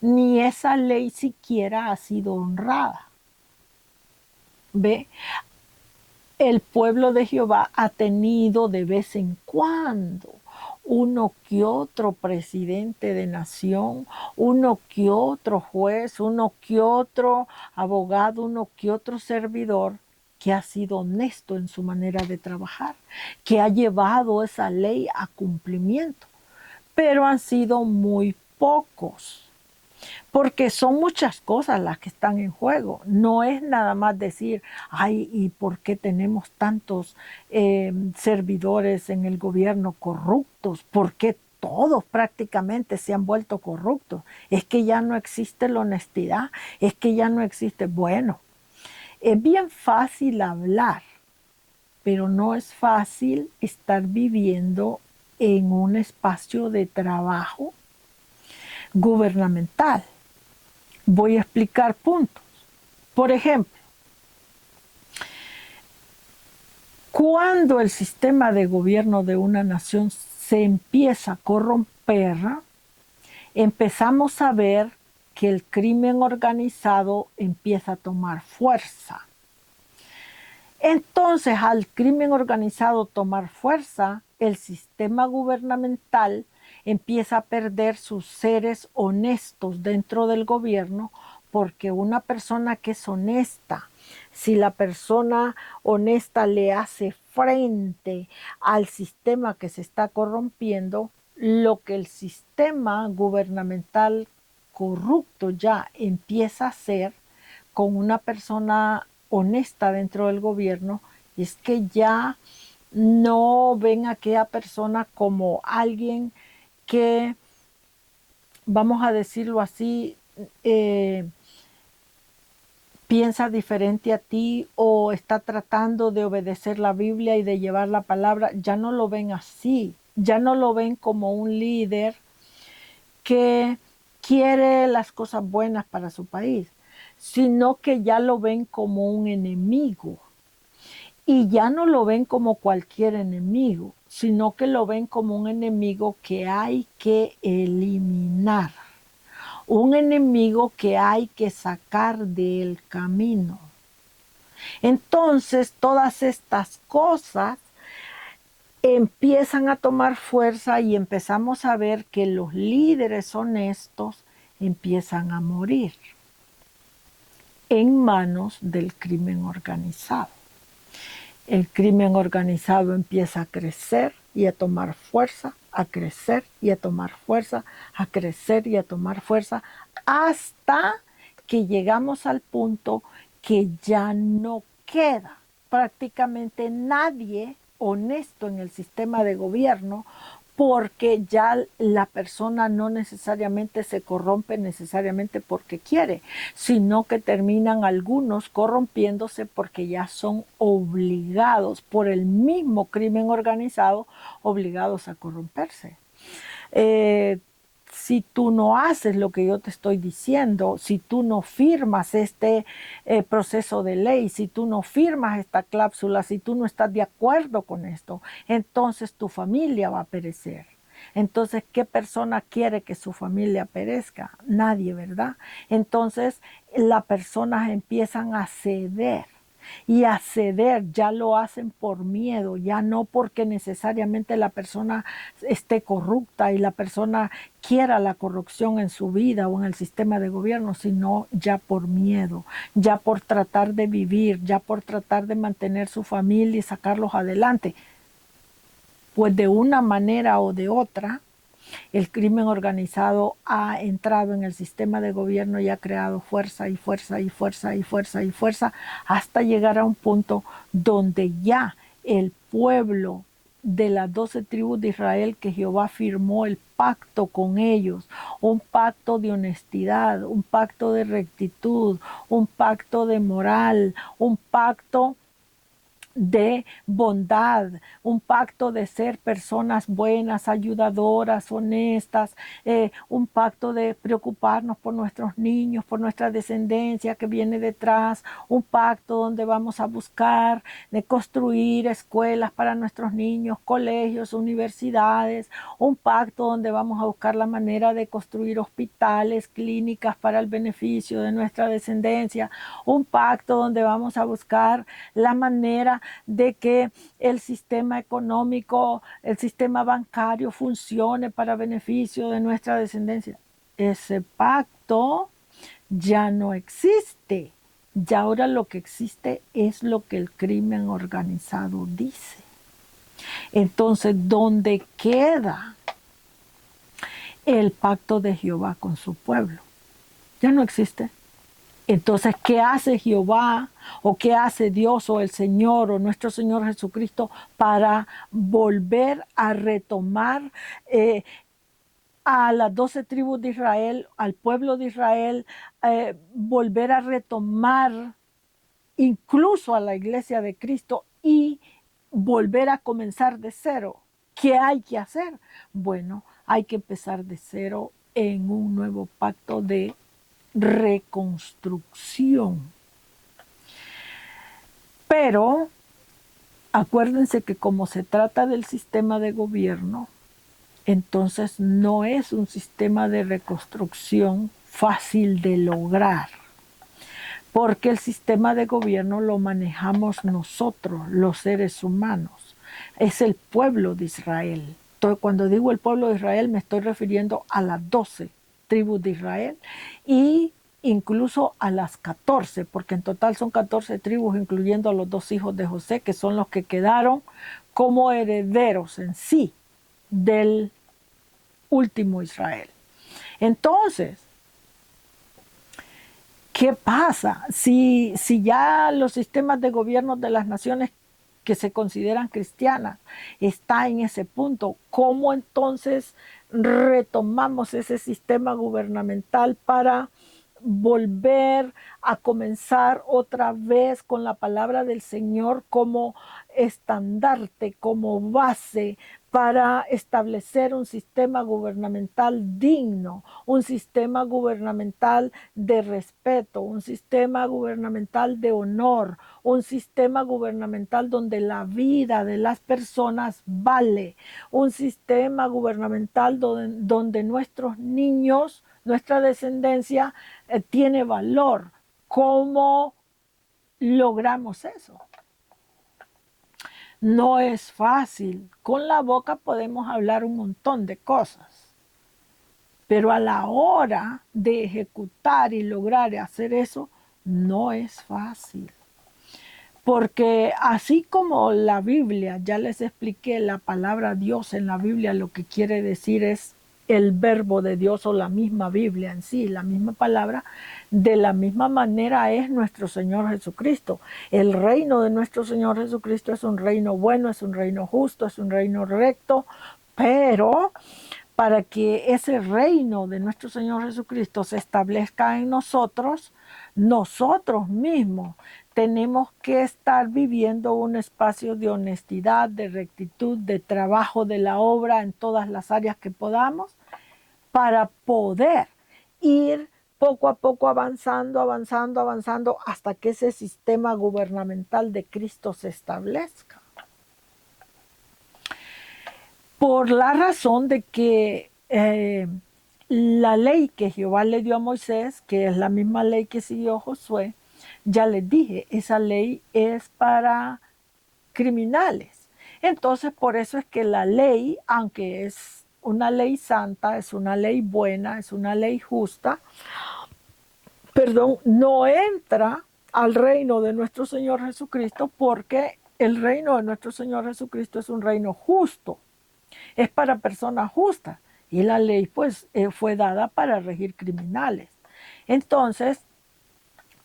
ni esa ley siquiera ha sido honrada. ¿Ve? El pueblo de Jehová ha tenido de vez en cuando uno que otro presidente de nación, uno que otro juez, uno que otro abogado, uno que otro servidor que ha sido honesto en su manera de trabajar, que ha llevado esa ley a cumplimiento, pero han sido muy pocos. Porque son muchas cosas las que están en juego. No es nada más decir, ay, ¿y por qué tenemos tantos servidores en el gobierno corruptos? ¿Por qué todos prácticamente se han vuelto corruptos? Es que ya no existe la honestidad, es que ya no existe. Bueno, es bien fácil hablar, pero no es fácil estar viviendo en un espacio de trabajo gubernamental. Voy a explicar puntos. Por ejemplo, cuando el sistema de gobierno de una nación se empieza a corromper, empezamos a ver que el crimen organizado empieza a tomar fuerza. Entonces, al crimen organizado tomar fuerza, el sistema gubernamental empieza a perder sus seres honestos dentro del gobierno, porque una persona que es honesta, si la persona honesta le hace frente al sistema que se está corrompiendo, lo que el sistema gubernamental corrupto ya empieza a hacer con una persona honesta dentro del gobierno es que ya no ven a aquella persona como alguien que, vamos a decirlo así, piensa diferente a ti o está tratando de obedecer la Biblia y de llevar la palabra. Ya no lo ven así, ya no lo ven como un líder que quiere las cosas buenas para su país, sino que ya lo ven como un enemigo. Y ya no lo ven como cualquier enemigo, sino que lo ven como un enemigo que hay que eliminar, un enemigo que hay que sacar del camino. Entonces, todas estas cosas empiezan a tomar fuerza y empezamos a ver que los líderes honestos empiezan a morir en manos del crimen organizado. El crimen organizado empieza a crecer y a tomar fuerza, a crecer y a tomar fuerza, a crecer y a tomar fuerza, hasta que llegamos al punto que ya no queda prácticamente nadie honesto en el sistema de gobierno, porque ya la persona no necesariamente se corrompe necesariamente porque quiere, sino que terminan algunos corrompiéndose porque ya son obligados por el mismo crimen organizado, obligados a corromperse. Si tú no haces lo que yo te estoy diciendo, si tú no firmas este proceso de ley, si tú no firmas esta cláusula, si tú no estás de acuerdo con esto, entonces tu familia va a perecer. Entonces, ¿qué persona quiere que su familia perezca? Nadie, ¿verdad? Entonces, las personas empiezan a ceder. Y a ceder ya lo hacen por miedo, ya no porque necesariamente la persona esté corrupta y la persona quiera la corrupción en su vida o en el sistema de gobierno, sino ya por miedo, ya por tratar de vivir, ya por tratar de mantener su familia y sacarlos adelante. Pues de una manera o de otra, el crimen organizado ha entrado en el sistema de gobierno y ha creado fuerza y fuerza y fuerza y fuerza y fuerza hasta llegar a un punto donde ya el pueblo de las 12 tribus de Israel que Jehová firmó el pacto con ellos, un pacto de honestidad, un pacto de rectitud, un pacto de moral, un pacto de bondad, un pacto de ser personas buenas, ayudadoras, honestas, un pacto de preocuparnos por nuestros niños, por nuestra descendencia que viene detrás, un pacto donde vamos a buscar de construir escuelas para nuestros niños, colegios, universidades, un pacto donde vamos a buscar la manera de construir hospitales, clínicas para el beneficio de nuestra descendencia, un pacto donde vamos a buscar la manera de que el sistema económico, el sistema bancario funcione para beneficio de nuestra descendencia. Ese pacto ya no existe. Ya ahora lo que existe es lo que el crimen organizado dice. Entonces, ¿dónde queda el pacto de Jehová con su pueblo? Ya no existe. Entonces, ¿qué hace Jehová o qué hace Dios o el Señor o nuestro Señor Jesucristo para volver a retomar a las 12 tribus de Israel, al pueblo de Israel, volver a retomar incluso a la iglesia de Cristo y volver a comenzar de cero? ¿Qué hay que hacer? Bueno, hay que empezar de cero en un nuevo pacto de reconstrucción. Pero acuérdense que como se trata del sistema de gobierno, entonces no es un sistema de reconstrucción fácil de lograr, porque el sistema de gobierno lo manejamos nosotros, los seres humanos. Es el pueblo de Israel. Entonces, cuando digo el pueblo de Israel, me estoy refiriendo a las 12 tribus de Israel y incluso a las 14, porque en total son 14 tribus, incluyendo a los 2 hijos de José, que son los que quedaron como herederos en sí del último Israel. Entonces, ¿qué pasa? Si ya los sistemas de gobierno de las naciones que se consideran cristianas está en ese punto, ¿cómo entonces retomamos ese sistema gubernamental para volver a comenzar otra vez con la palabra del Señor como estandarte, como base para establecer un sistema gubernamental digno, un sistema gubernamental de respeto, un sistema gubernamental de honor, un sistema gubernamental donde la vida de las personas vale, un sistema gubernamental donde nuestros niños, nuestra descendencia tiene valor? ¿Cómo logramos eso? No es fácil. Con la boca podemos hablar un montón de cosas, pero a la hora de ejecutar y lograr hacer eso, no es fácil. Porque así como la Biblia, ya les expliqué, la palabra Dios en la Biblia lo que quiere decir es el verbo de Dios o la misma Biblia en sí, la misma palabra, de la misma manera es nuestro Señor Jesucristo. El reino de nuestro Señor Jesucristo es un reino bueno, es un reino justo, es un reino recto, pero para que ese reino de nuestro Señor Jesucristo se establezca en nosotros, nosotros mismos tenemos que estar viviendo un espacio de honestidad, de rectitud, de trabajo de la obra en todas las áreas que podamos, para poder ir poco a poco avanzando, avanzando, avanzando, hasta que ese sistema gubernamental de Cristo se establezca. Por la razón de que la ley que Jehová le dio a Moisés, que es la misma ley que siguió Josué, ya les dije, esa ley es para criminales. Entonces, por eso es que la ley, aunque es una ley santa, es una ley buena, es una ley justa, no entra al reino de nuestro Señor Jesucristo, porque el reino de nuestro Señor Jesucristo es un reino justo, es para personas justas, y la ley pues fue dada para regir criminales. Entonces,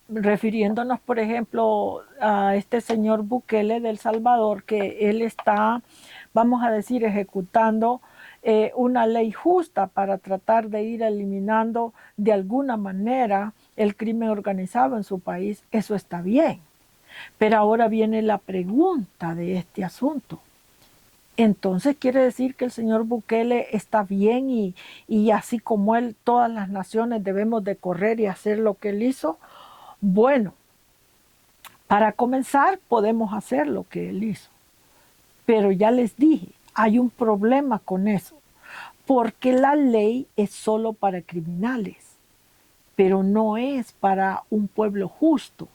refiriéndonos, por ejemplo, a este señor Bukele de El Salvador, que él está, vamos a decir, ejecutando una ley justa para tratar de ir eliminando de alguna manera el crimen organizado en su país, eso está bien. Pero ahora viene la pregunta de este asunto. Entonces quiere decir que el señor Bukele está bien y así como él, todas las naciones debemos de correr y hacer lo que él hizo. Bueno, para comenzar podemos hacer lo que él hizo. Pero ya les dije, hay un problema con eso, porque la ley es solo para criminales, pero no es para un pueblo justo.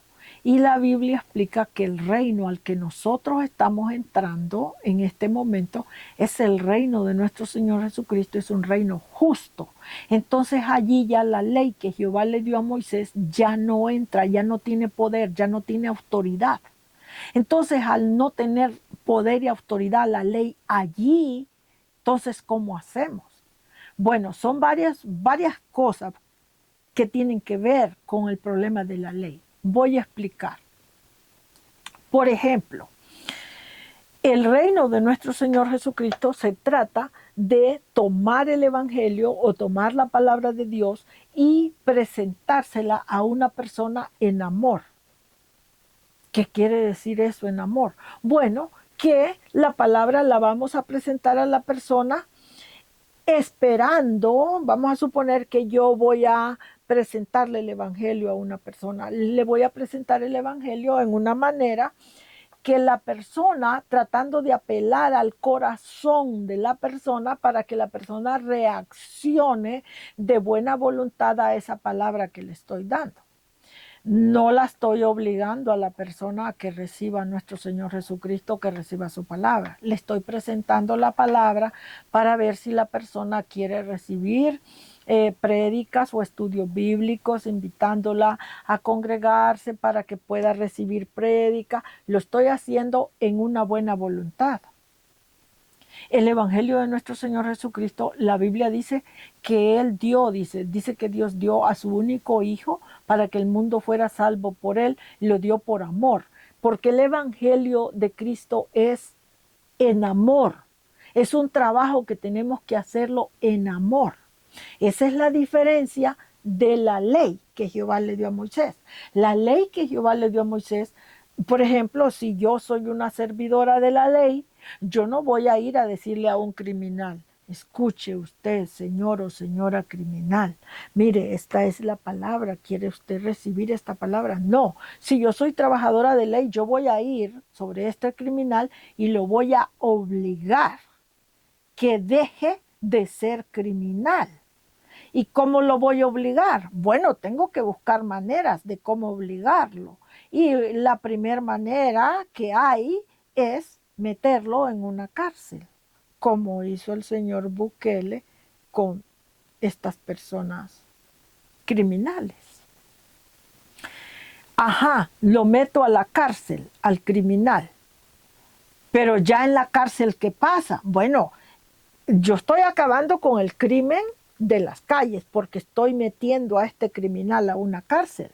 Y la Biblia explica que el reino al que nosotros estamos entrando en este momento es el reino de nuestro Señor Jesucristo, es un reino justo. Entonces allí ya la ley que Jehová le dio a Moisés ya no entra, ya no tiene poder, ya no tiene autoridad. Entonces al no tener poder y autoridad la ley allí, entonces ¿cómo hacemos? Bueno, son varias cosas que tienen que ver con el problema de la ley. Voy a explicar. Por ejemplo, el reino de nuestro Señor Jesucristo se trata de tomar el Evangelio o tomar la palabra de Dios y presentársela a una persona en amor. ¿Qué quiere decir eso en amor? Bueno, que la palabra la vamos a presentar a la persona esperando, vamos a suponer que yo voy a presentarle el Evangelio a una persona, le voy a presentar el Evangelio en una manera que la persona, tratando de apelar al corazón de la persona para que la persona reaccione de buena voluntad a esa palabra que le estoy dando. No la estoy obligando a la persona a que reciba a nuestro Señor Jesucristo, que reciba su palabra. Le estoy presentando la palabra para ver si la persona quiere recibir prédicas o estudios bíblicos, invitándola a congregarse para que pueda recibir prédica. Lo estoy haciendo en una buena voluntad. El Evangelio de nuestro Señor Jesucristo, la Biblia dice que Él dio, dice que Dios dio a su único Hijo para que el mundo fuera salvo por Él, lo dio por amor, porque el Evangelio de Cristo es en amor, es un trabajo que tenemos que hacerlo en amor. Esa es la diferencia de la ley que Jehová le dio a Moisés. La ley que Jehová le dio a Moisés, por ejemplo, si yo soy una servidora de la ley, yo no voy a ir a decirle a un criminal, escuche usted, señor o señora criminal, mire, esta es la palabra, ¿quiere usted recibir esta palabra? No, si yo soy trabajadora de ley, yo voy a ir sobre este criminal y lo voy a obligar que deje de ser criminal. ¿Y cómo lo voy a obligar? Bueno, tengo que buscar maneras de cómo obligarlo. Y la primera manera que hay es meterlo en una cárcel, como hizo el señor Bukele con estas personas criminales. Ajá, lo meto a la cárcel, al criminal. Pero ya en la cárcel, ¿qué pasa? Bueno, yo estoy acabando con el crimen de las calles porque estoy metiendo a este criminal a una cárcel.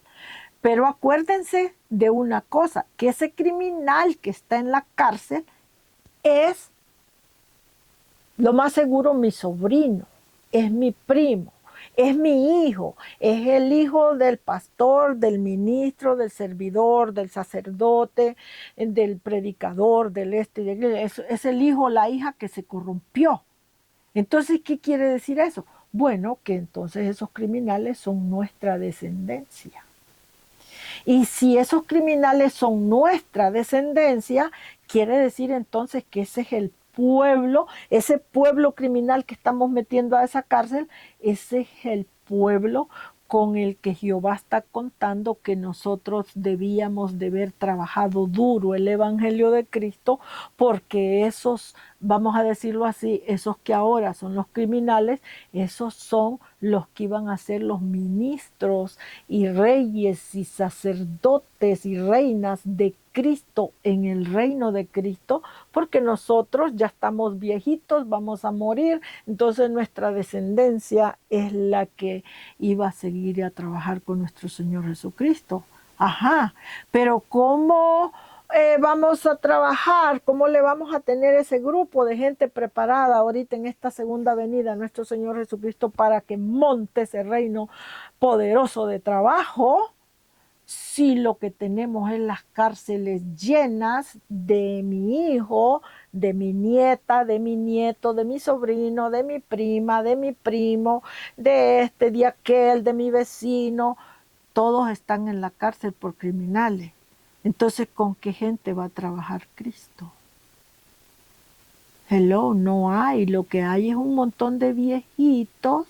Pero acuérdense de una cosa, que ese criminal que está en la cárcel es lo más seguro mi sobrino, es mi primo, es mi hijo, es el hijo del pastor, del ministro, del servidor, del sacerdote, del predicador, del es el hijo o la hija que se corrompió. Entonces, ¿qué quiere decir eso? Bueno, que entonces esos criminales son nuestra descendencia. Y si esos criminales son nuestra descendencia, quiere decir entonces que ese es el pueblo, ese pueblo criminal que estamos metiendo a esa cárcel, ese es el pueblo con el que Jehová está contando que nosotros debíamos de haber trabajado duro el Evangelio de Cristo, porque esos, vamos a decirlo así, esos que ahora son los criminales, esos son los que iban a ser los ministros y reyes y sacerdotes y reinas de Cristo en el reino de Cristo, porque nosotros ya estamos viejitos, vamos a morir, entonces nuestra descendencia es la que iba a seguir a trabajar con nuestro Señor Jesucristo. Ajá, pero ¿cómo vamos a trabajar? ¿Cómo le vamos a tener ese grupo de gente preparada ahorita en esta segunda venida a nuestro Señor Jesucristo para que monte ese reino poderoso de trabajo? si lo que tenemos es las cárceles llenas de mi hijo, de mi nieta, de mi nieto, de mi sobrino, de mi prima, de mi primo, de este, de aquel, de mi vecino? Todos están en la cárcel por criminales. Entonces, ¿con qué gente va a trabajar Cristo? Hello, no hay. Lo que hay es un montón de viejitos,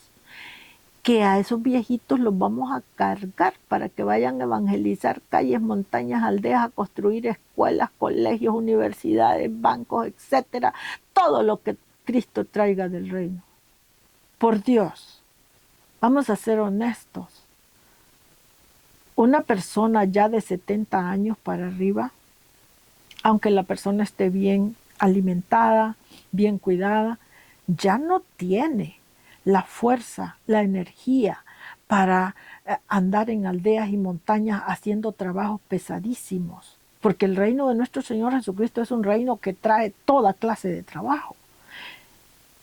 que a esos viejitos los vamos a cargar para que vayan a evangelizar calles, montañas, aldeas, a construir escuelas, colegios, universidades, bancos, etcétera. Todo lo que Cristo traiga del reino. Por Dios, vamos a ser honestos. Una persona ya de 70 años para arriba, aunque la persona esté bien alimentada, bien cuidada, ya no tiene la fuerza, la energía para andar en aldeas y montañas haciendo trabajos pesadísimos, porque el reino de nuestro Señor Jesucristo es un reino que trae toda clase de trabajo.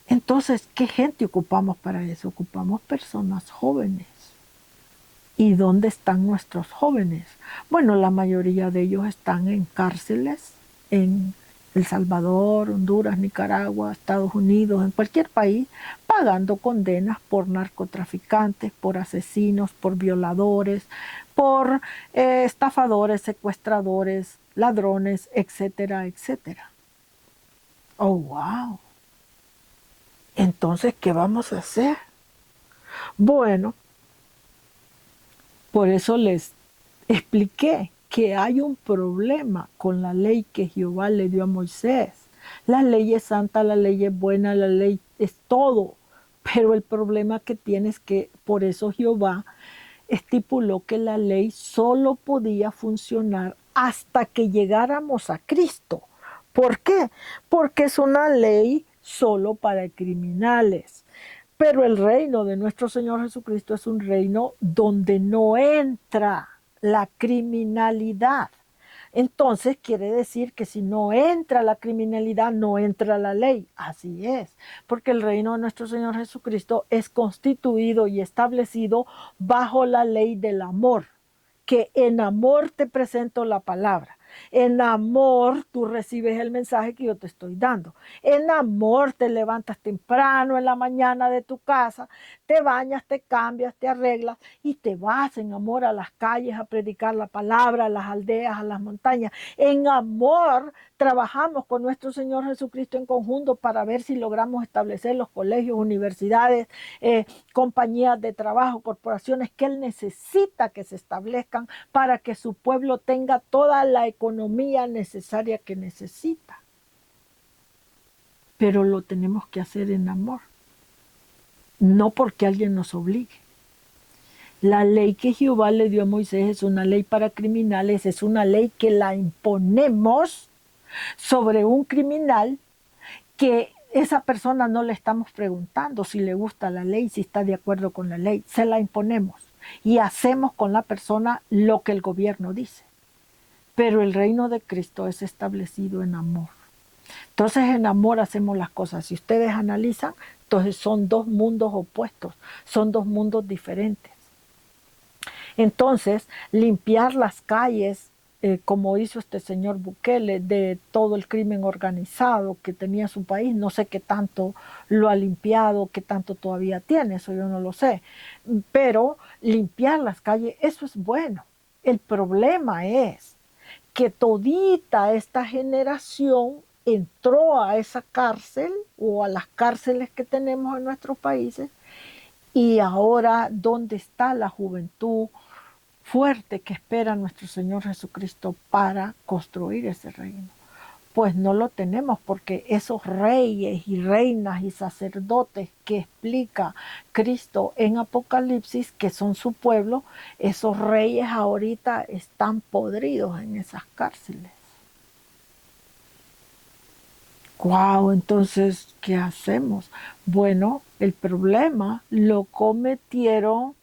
Entonces, ¿qué gente ocupamos para eso? Ocupamos personas jóvenes. ¿Y dónde están nuestros jóvenes? Bueno, la mayoría de ellos están en cárceles, en El Salvador, Honduras, Nicaragua, Estados Unidos, en cualquier país, pagando condenas por narcotraficantes, por asesinos, por violadores, por estafadores, secuestradores, ladrones, etcétera, etcétera. Oh, wow. Entonces, ¿qué vamos a hacer? Bueno, por eso les expliqué que hay un problema con la ley que Jehová le dio a Moisés. La ley es santa, la ley es buena, la ley es todo. Pero el problema que tiene es que por eso Jehová estipuló que la ley solo podía funcionar hasta que llegáramos a Cristo. ¿Por qué? Porque es una ley solo para criminales. Pero el reino de nuestro Señor Jesucristo es un reino donde no entra la criminalidad. Entonces quiere decir que si no entra la criminalidad, no entra la ley. Así es, porque el reino de nuestro Señor Jesucristo es constituido y establecido bajo la ley del amor, que en amor te presento la palabra. En amor tú recibes el mensaje que yo te estoy dando. En amor te levantas temprano en la mañana de tu casa, te bañas, te cambias, te arreglas y te vas en amor a las calles a predicar la palabra, a las aldeas, a las montañas. En amor trabajamos con nuestro Señor Jesucristo en conjunto para ver si logramos establecer los colegios, universidades, compañías de trabajo, corporaciones que Él necesita que se establezcan para que su pueblo tenga toda la economía necesaria que necesita. Pero lo tenemos que hacer en amor, no porque alguien nos obligue. La ley que Jehová le dio a Moisés es una ley para criminales, es una ley que la imponemos sobre un criminal, que esa persona no le estamos preguntando si le gusta la ley, si está de acuerdo con la ley, se la imponemos y hacemos con la persona lo que el gobierno dice. Pero el reino de Cristo es establecido en amor. Entonces en amor hacemos las cosas. Si ustedes analizan, entonces son dos mundos opuestos, son dos mundos diferentes. Entonces, limpiar las calles, como hizo este señor Bukele, de todo el crimen organizado que tenía su país, no sé qué tanto lo ha limpiado, qué tanto todavía tiene, eso yo no lo sé. Pero limpiar las calles, eso es bueno. El problema es que todita esta generación entró a esa cárcel o a las cárceles que tenemos en nuestros países, y ahora, ¿dónde está la juventud fuerte que espera nuestro Señor Jesucristo para construir ese reino? Pues no lo tenemos, porque esos reyes y reinas y sacerdotes que explica Cristo en Apocalipsis, que son su pueblo, esos reyes ahorita están podridos en esas cárceles. Wow, entonces, ¿qué hacemos? Bueno, el problema lo cometieron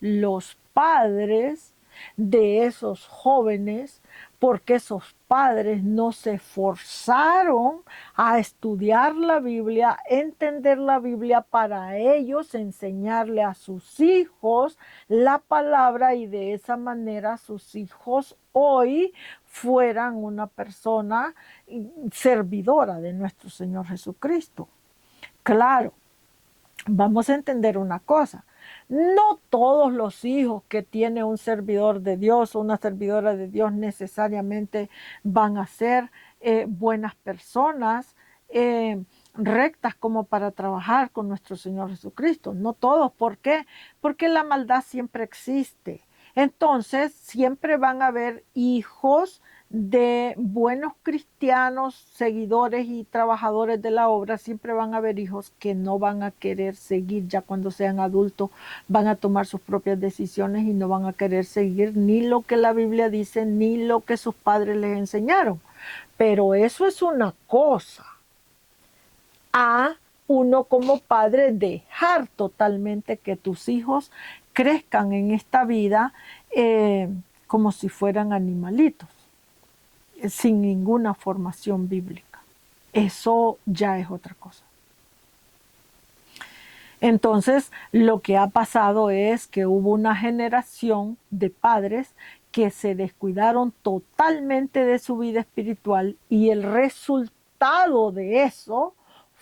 los padres de esos jóvenes porque esos padres no se esforzaron a estudiar la Biblia, entender la Biblia para ellos, enseñarle a sus hijos la palabra y de esa manera sus hijos hoy fueran una persona servidora de nuestro Señor Jesucristo. Claro, vamos a entender una cosa. No todos los hijos que tiene un servidor de Dios o una servidora de Dios necesariamente van a ser buenas personas, rectas como para trabajar con nuestro Señor Jesucristo. No todos. ¿Por qué? Porque la maldad siempre existe. Entonces, siempre van a haber hijos de buenos cristianos, seguidores y trabajadores de la obra. Siempre van a haber hijos que no van a querer seguir ya cuando sean adultos, van a tomar sus propias decisiones y no van a querer seguir ni lo que la Biblia dice ni lo que sus padres les enseñaron. Pero eso es una cosa. A uno como padre dejar totalmente que tus hijos crezcan en esta vida como si fueran animalitos, sin ninguna formación bíblica. Eso ya es otra cosa. Entonces, lo que ha pasado es que hubo una generación de padres que se descuidaron totalmente de su vida espiritual y el resultado de eso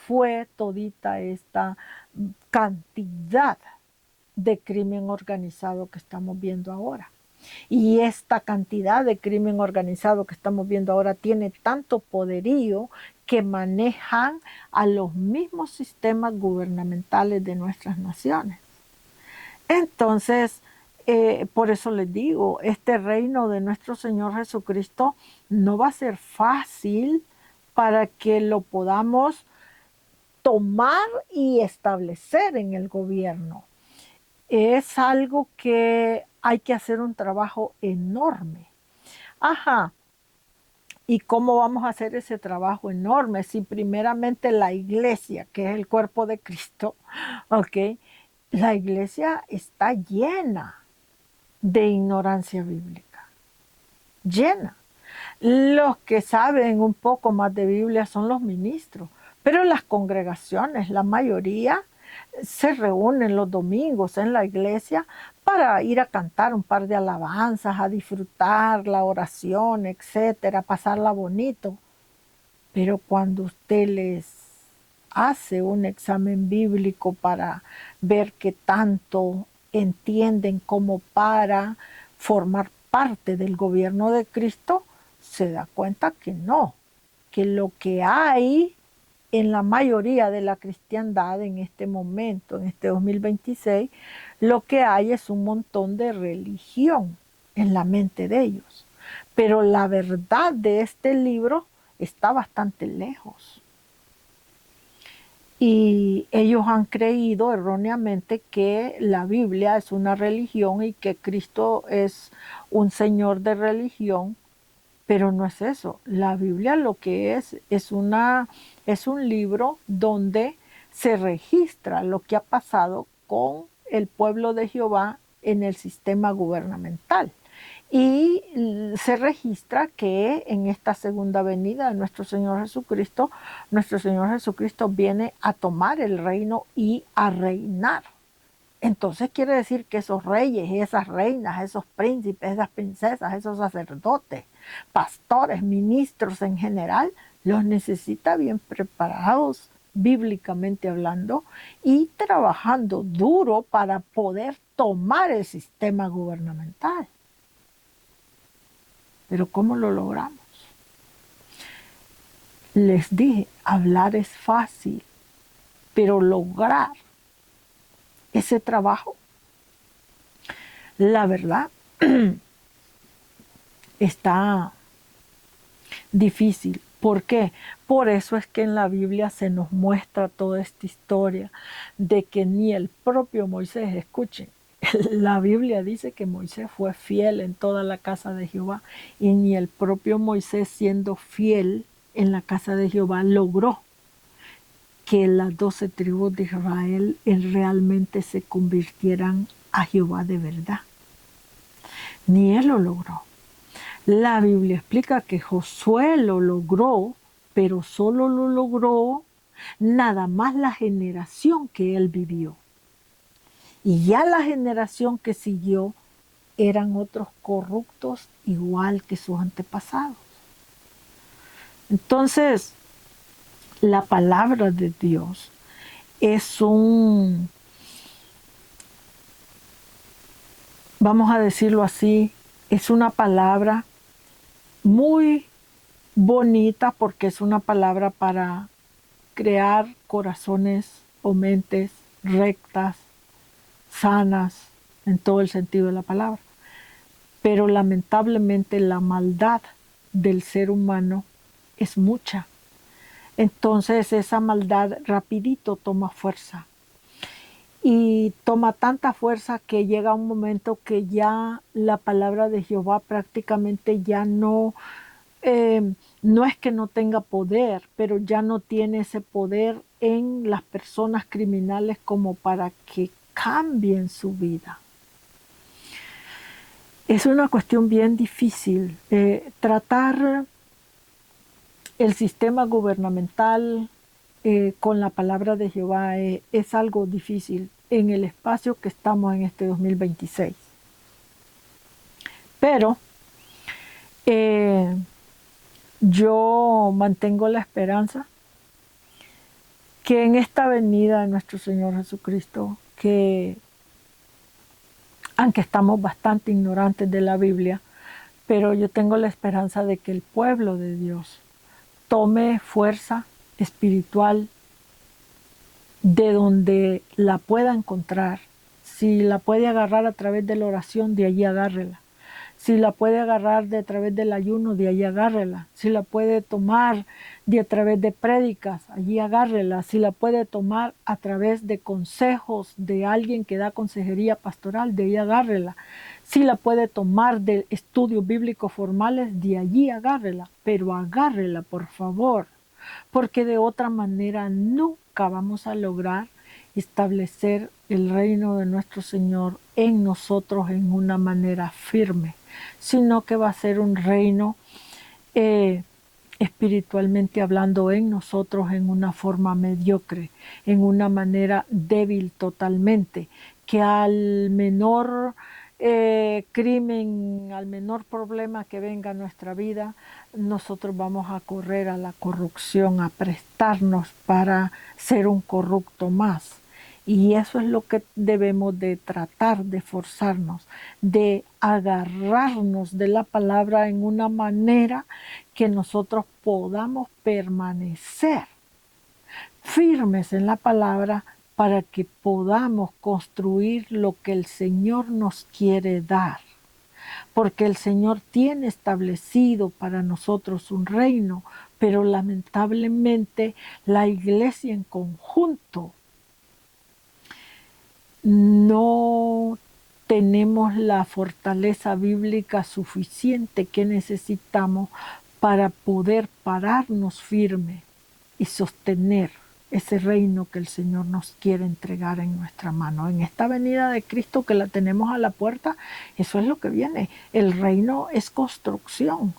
fue todita esta cantidad de crimen organizado que estamos viendo ahora. Y esta cantidad de crimen organizado que estamos viendo ahora tiene tanto poderío que manejan a los mismos sistemas gubernamentales de nuestras naciones. Entonces, por eso les digo, este reino de nuestro Señor Jesucristo no va a ser fácil para que lo podamos tomar y establecer en el gobierno. Es algo que hay que hacer un trabajo enorme. Ajá. ¿Y cómo vamos a hacer ese trabajo enorme? Si primeramente la iglesia, que es el cuerpo de Cristo, ¿ok? La iglesia está llena de ignorancia bíblica. Llena. Los que saben un poco más de Biblia son los ministros, pero las congregaciones, la mayoría, se reúnen los domingos en la iglesia para ir a cantar un par de alabanzas, a disfrutar la oración, etcétera, pasarla bonito. Pero cuando usted les hace un examen bíblico para ver qué tanto entienden como para formar parte del gobierno de Cristo, se da cuenta que no, que lo que hay en la mayoría de la cristiandad en este momento, en este 2026, lo que hay es un montón de religión en la mente de ellos. Pero la verdad de este libro está bastante lejos. Y ellos han creído erróneamente que la Biblia es una religión y que Cristo es un señor de religión, pero no es eso. La Biblia lo que es un libro donde se registra lo que ha pasado con el pueblo de Jehová en el sistema gubernamental. Y se registra que en esta segunda venida de nuestro Señor Jesucristo viene a tomar el reino y a reinar. Entonces quiere decir que esos reyes y esas reinas, esos príncipes, esas princesas, esos sacerdotes, pastores, ministros en general, los necesita bien preparados, bíblicamente hablando, y trabajando duro para poder tomar el sistema gubernamental. Pero ¿cómo lo logramos? Les dije, hablar es fácil, pero lograr ese trabajo, la verdad, está difícil. ¿Por qué? Por eso es que en la Biblia se nos muestra toda esta historia de que ni el propio Moisés, escuchen, la Biblia dice que Moisés fue fiel en toda la casa de Jehová y ni el propio Moisés, siendo fiel en la casa de Jehová, logró que las 12 tribus de Israel realmente se convirtieran a Jehová de verdad. Ni él lo logró. La Biblia explica que Josué lo logró, pero solo lo logró nada más la generación que él vivió. Y ya la generación que siguió eran otros corruptos igual que sus antepasados. Entonces, la palabra de Dios es vamos a decirlo así, es una palabra muy bonita porque es una palabra para crear corazones o mentes rectas, sanas, en todo el sentido de la palabra. Pero lamentablemente la maldad del ser humano es mucha. Entonces esa maldad rapidito toma fuerza. Y toma tanta fuerza que llega un momento que ya la palabra de Jehová prácticamente ya no es que no tenga poder, pero ya no tiene ese poder en las personas criminales como para que cambien su vida. Es una cuestión bien difícil. Tratar el sistema gubernamental con la palabra de Jehová es algo difícil en el espacio que estamos en este 2026. Pero yo mantengo la esperanza que en esta venida de nuestro Señor Jesucristo, que aunque estamos bastante ignorantes de la Biblia, pero yo tengo la esperanza de que el pueblo de Dios tome fuerza espiritual de donde la pueda encontrar. Si la puede agarrar a través de la oración, de allí agárrela. Si la puede agarrar de a través del ayuno, de allí agárrela. Si la puede tomar de a través de prédicas, allí agárrela. Si la puede tomar a través de consejos de alguien que da consejería pastoral, de allí agárrela. Si la puede tomar de estudios bíblicos formales, de allí agárrela. Pero agárrela, por favor, porque de otra manera nunca vamos a lograr establecer el reino de nuestro Señor en nosotros en una manera firme, sino que va a ser un reino espiritualmente hablando en nosotros en una forma mediocre, en una manera débil totalmente, que al menor crimen, al menor problema que venga a nuestra vida, nosotros vamos a correr a la corrupción, a prestarnos para ser un corrupto más. Y eso es lo que debemos de tratar de forzarnos, de agarrarnos de la palabra en una manera que nosotros podamos permanecer firmes en la palabra para que podamos construir lo que el Señor nos quiere dar. Porque el Señor tiene establecido para nosotros un reino, pero lamentablemente la iglesia en conjunto no tenemos la fortaleza bíblica suficiente que necesitamos para poder pararnos firme y sostener ese reino que el Señor nos quiere entregar en nuestra mano. En esta venida de Cristo que la tenemos a la puerta, eso es lo que viene. El reino es construcción.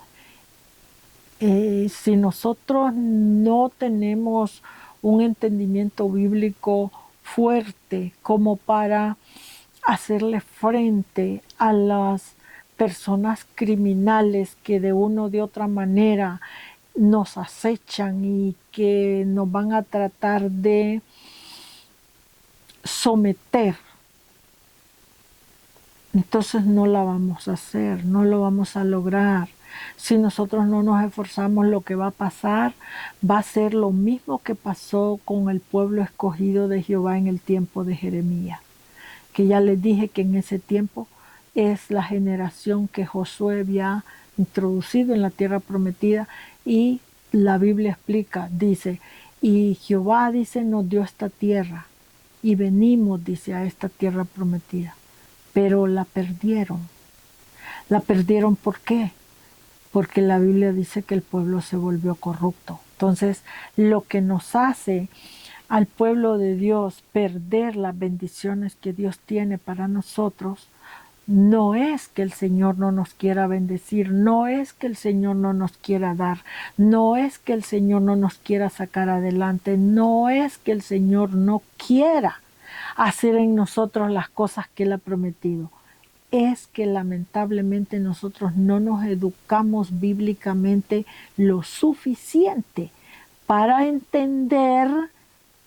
Si nosotros no tenemos un entendimiento bíblico fuerte como para hacerle frente a las personas criminales que de una o de otra manera nos acechan y que nos van a tratar de someter, entonces no la vamos a hacer, no lo vamos a lograr. Si nosotros no nos esforzamos, lo que va a pasar va a ser lo mismo que pasó con el pueblo escogido de Jehová en el tiempo de Jeremías, que ya les dije que en ese tiempo es la generación que Josué había introducido en la tierra prometida, y la Biblia explica, dice, y Jehová, dice, nos dio esta tierra y venimos, dice, a esta tierra prometida, pero la perdieron. ¿La perdieron por qué? Porque la Biblia dice que el pueblo se volvió corrupto. Entonces, lo que nos hace al pueblo de Dios perder las bendiciones que Dios tiene para nosotros No es que el Señor no nos quiera bendecir, no es que el Señor no nos quiera dar, no es que el Señor no nos quiera sacar adelante, no es que el Señor no quiera hacer en nosotros las cosas que Él ha prometido. Es que lamentablemente nosotros no nos educamos bíblicamente lo suficiente para entender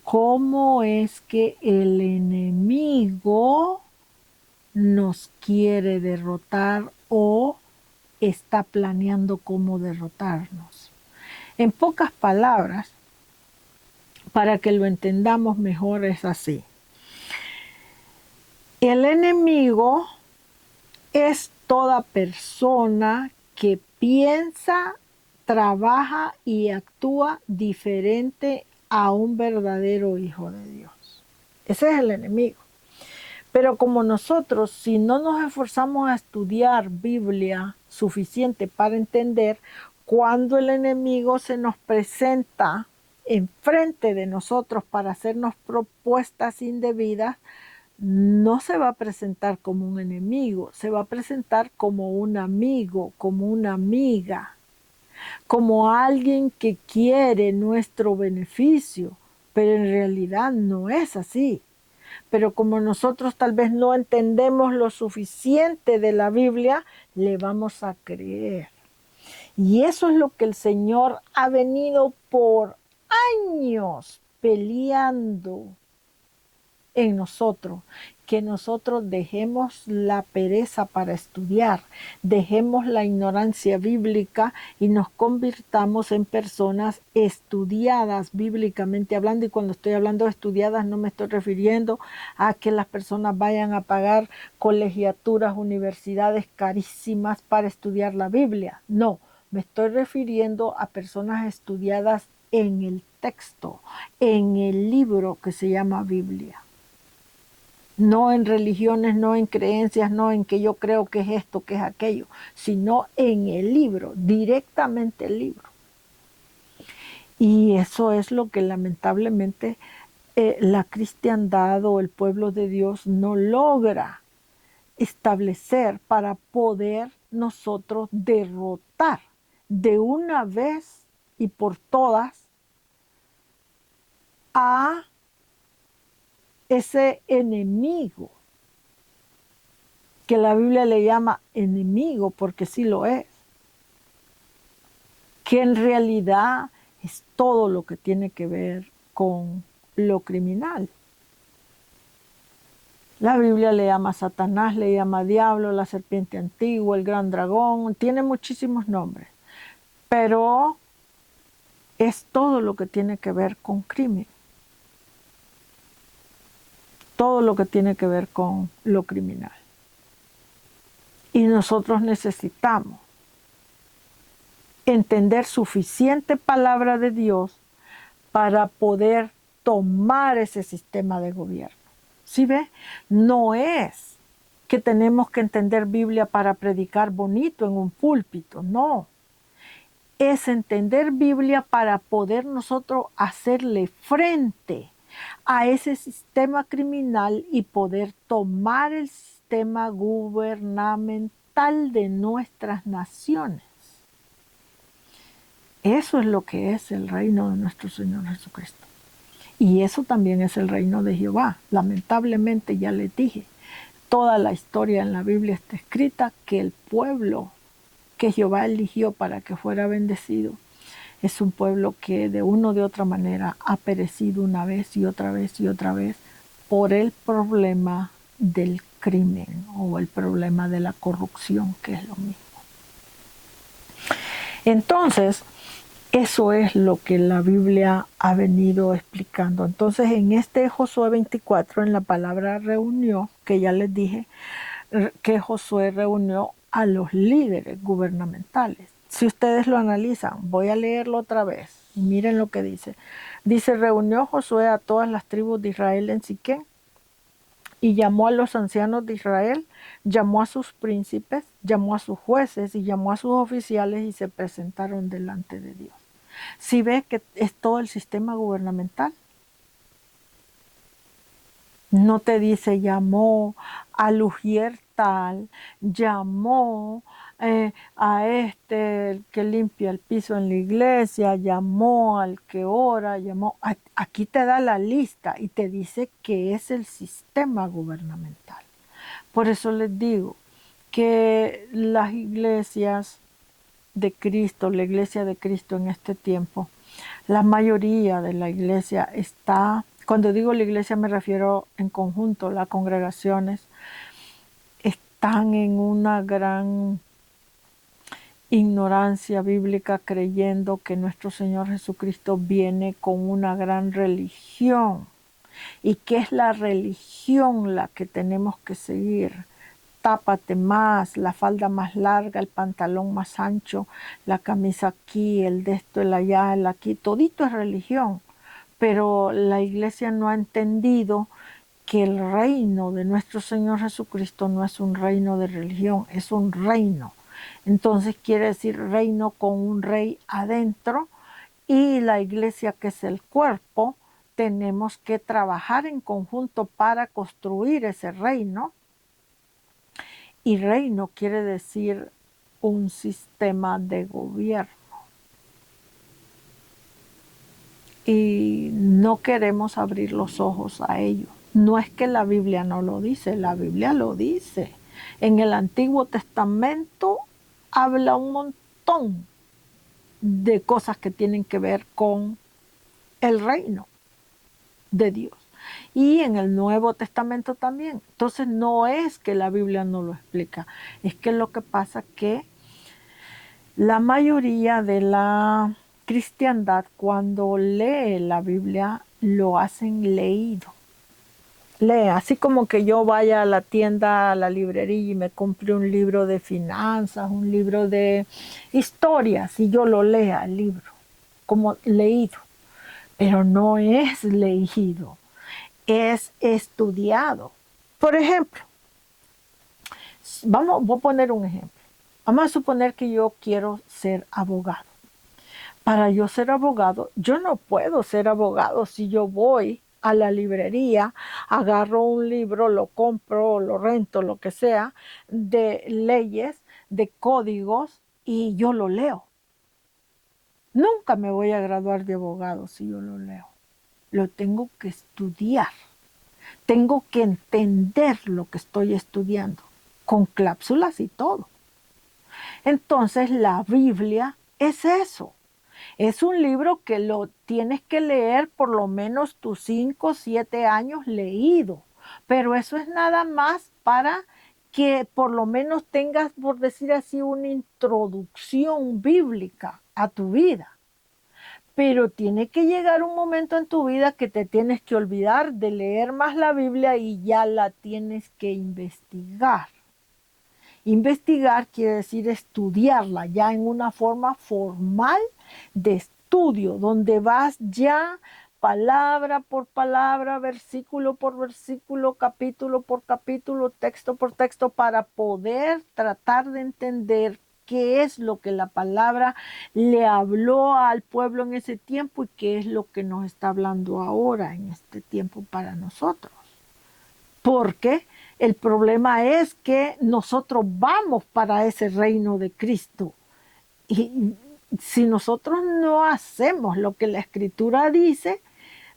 cómo es que el enemigo nos quiere derrotar o está planeando cómo derrotarnos. En pocas palabras, para que lo entendamos mejor, es así. El enemigo es toda persona que piensa, trabaja y actúa diferente a un verdadero hijo de Dios. Ese es el enemigo. Pero como nosotros, si no nos esforzamos a estudiar Biblia suficiente para entender, cuando el enemigo se nos presenta enfrente de nosotros para hacernos propuestas indebidas, no se va a presentar como un enemigo, se va a presentar como un amigo, como una amiga, como alguien que quiere nuestro beneficio, pero en realidad no es así. Pero como nosotros tal vez no entendemos lo suficiente de la Biblia, le vamos a creer. Y eso es lo que el Señor ha venido por años peleando en nosotros, que nosotros dejemos la pereza para estudiar, dejemos la ignorancia bíblica y nos convirtamos en personas estudiadas bíblicamente hablando. Y cuando estoy hablando de estudiadas no me estoy refiriendo a que las personas vayan a pagar colegiaturas, universidades carísimas para estudiar la Biblia. No, me estoy refiriendo a personas estudiadas en el texto, en el libro que se llama Biblia. No en religiones, no en creencias, no en que yo creo que es esto, que es aquello, sino en el libro, directamente el libro. Y eso es lo que lamentablemente la cristiandad o el pueblo de Dios no logra establecer para poder nosotros derrotar de una vez y por todas a ese enemigo que la Biblia le llama enemigo, porque sí lo es, que en realidad es todo lo que tiene que ver con lo criminal. La Biblia le llama Satanás, le llama diablo, la serpiente antigua, el gran dragón, tiene muchísimos nombres, pero es todo lo que tiene que ver con crimen, todo lo que tiene que ver con lo criminal. Y nosotros necesitamos entender suficiente palabra de Dios para poder tomar ese sistema de gobierno. ¿Sí ve? No es que tenemos que entender Biblia para predicar bonito en un púlpito, no. Es entender Biblia para poder nosotros hacerle frente a ese sistema criminal y poder tomar el sistema gubernamental de nuestras naciones. Eso es lo que es el reino de nuestro Señor Jesucristo. Y eso también es el reino de Jehová. Lamentablemente, ya les dije, toda la historia en la Biblia está escrita que el pueblo que Jehová eligió para que fuera bendecido es un pueblo que de una o de otra manera ha perecido una vez y otra vez y otra vez por el problema del crimen o el problema de la corrupción, que es lo mismo. Entonces, eso es lo que la Biblia ha venido explicando. Entonces, en este Josué 24, en la palabra reunió, que ya les dije, que Josué reunió a los líderes gubernamentales. Si ustedes lo analizan, voy a leerlo otra vez. Miren lo que dice. Dice, reunió Josué a todas las tribus de Israel en Siquem y llamó a los ancianos de Israel, llamó a sus príncipes, llamó a sus jueces y llamó a sus oficiales y se presentaron delante de Dios. Si ve que es todo el sistema gubernamental, No te dice llamó a Lugier tal, llamó a este el que limpia el piso en la iglesia, llamó al que ora, llamó. Aquí te da la lista y te dice que es el sistema gubernamental. Por eso les digo que las iglesias de Cristo, la iglesia de Cristo en este tiempo, la mayoría de la iglesia está, cuando digo la iglesia me refiero en conjunto, las congregaciones están en una gran ignorancia bíblica creyendo que nuestro Señor Jesucristo viene con una gran religión y que es la religión la que tenemos que seguir. Tápate más, la falda más larga, el pantalón más ancho, la camisa aquí, el de esto, el allá, el aquí, todito es religión. Pero la iglesia no ha entendido que el reino de nuestro Señor Jesucristo no es un reino de religión, es un reino. Entonces quiere decir reino con un rey adentro, y la iglesia, que es el cuerpo, tenemos que trabajar en conjunto para construir ese reino. Y reino quiere decir un sistema de gobierno. Y no queremos abrir los ojos a ello. No es que la Biblia no lo dice, la Biblia lo dice. En el Antiguo Testamento habla un montón de cosas que tienen que ver con el reino de Dios. Y en el Nuevo Testamento también. Entonces no es que la Biblia no lo explica, es que lo que pasa es que la mayoría de la cristiandad, cuando lee la Biblia, lo hacen leído. Lee, así como que yo vaya a la tienda, a la librería y me compre un libro de finanzas, un libro de historias, y yo lo lea el libro, como leído. Pero no es leído, es estudiado. Por ejemplo, voy a poner un ejemplo. Vamos a suponer que yo quiero ser abogado. Para yo ser abogado, yo no puedo ser abogado si yo voy a la librería, agarro un libro, lo compro, lo rento, lo que sea, de leyes, de códigos, y yo lo leo. Nunca me voy a graduar de abogado si yo lo leo. Lo tengo que estudiar. Tengo que entender lo que estoy estudiando, con cláusulas y todo. Entonces la Biblia es eso. Es un libro que lo tienes que leer por lo menos tus 5 o 7 años leído. Pero eso es nada más para que por lo menos tengas, por decir así, una introducción bíblica a tu vida. Pero tiene que llegar un momento en tu vida que te tienes que olvidar de leer más la Biblia y ya la tienes que investigar. Investigar quiere decir estudiarla ya en una forma formal de estudio, donde vas ya palabra por palabra, versículo por versículo, capítulo por capítulo, texto por texto, para poder tratar de entender qué es lo que la palabra le habló al pueblo en ese tiempo y qué es lo que nos está hablando ahora en este tiempo para nosotros. Porque el problema es que nosotros vamos para ese reino de Cristo. Y si nosotros no hacemos lo que la Escritura dice,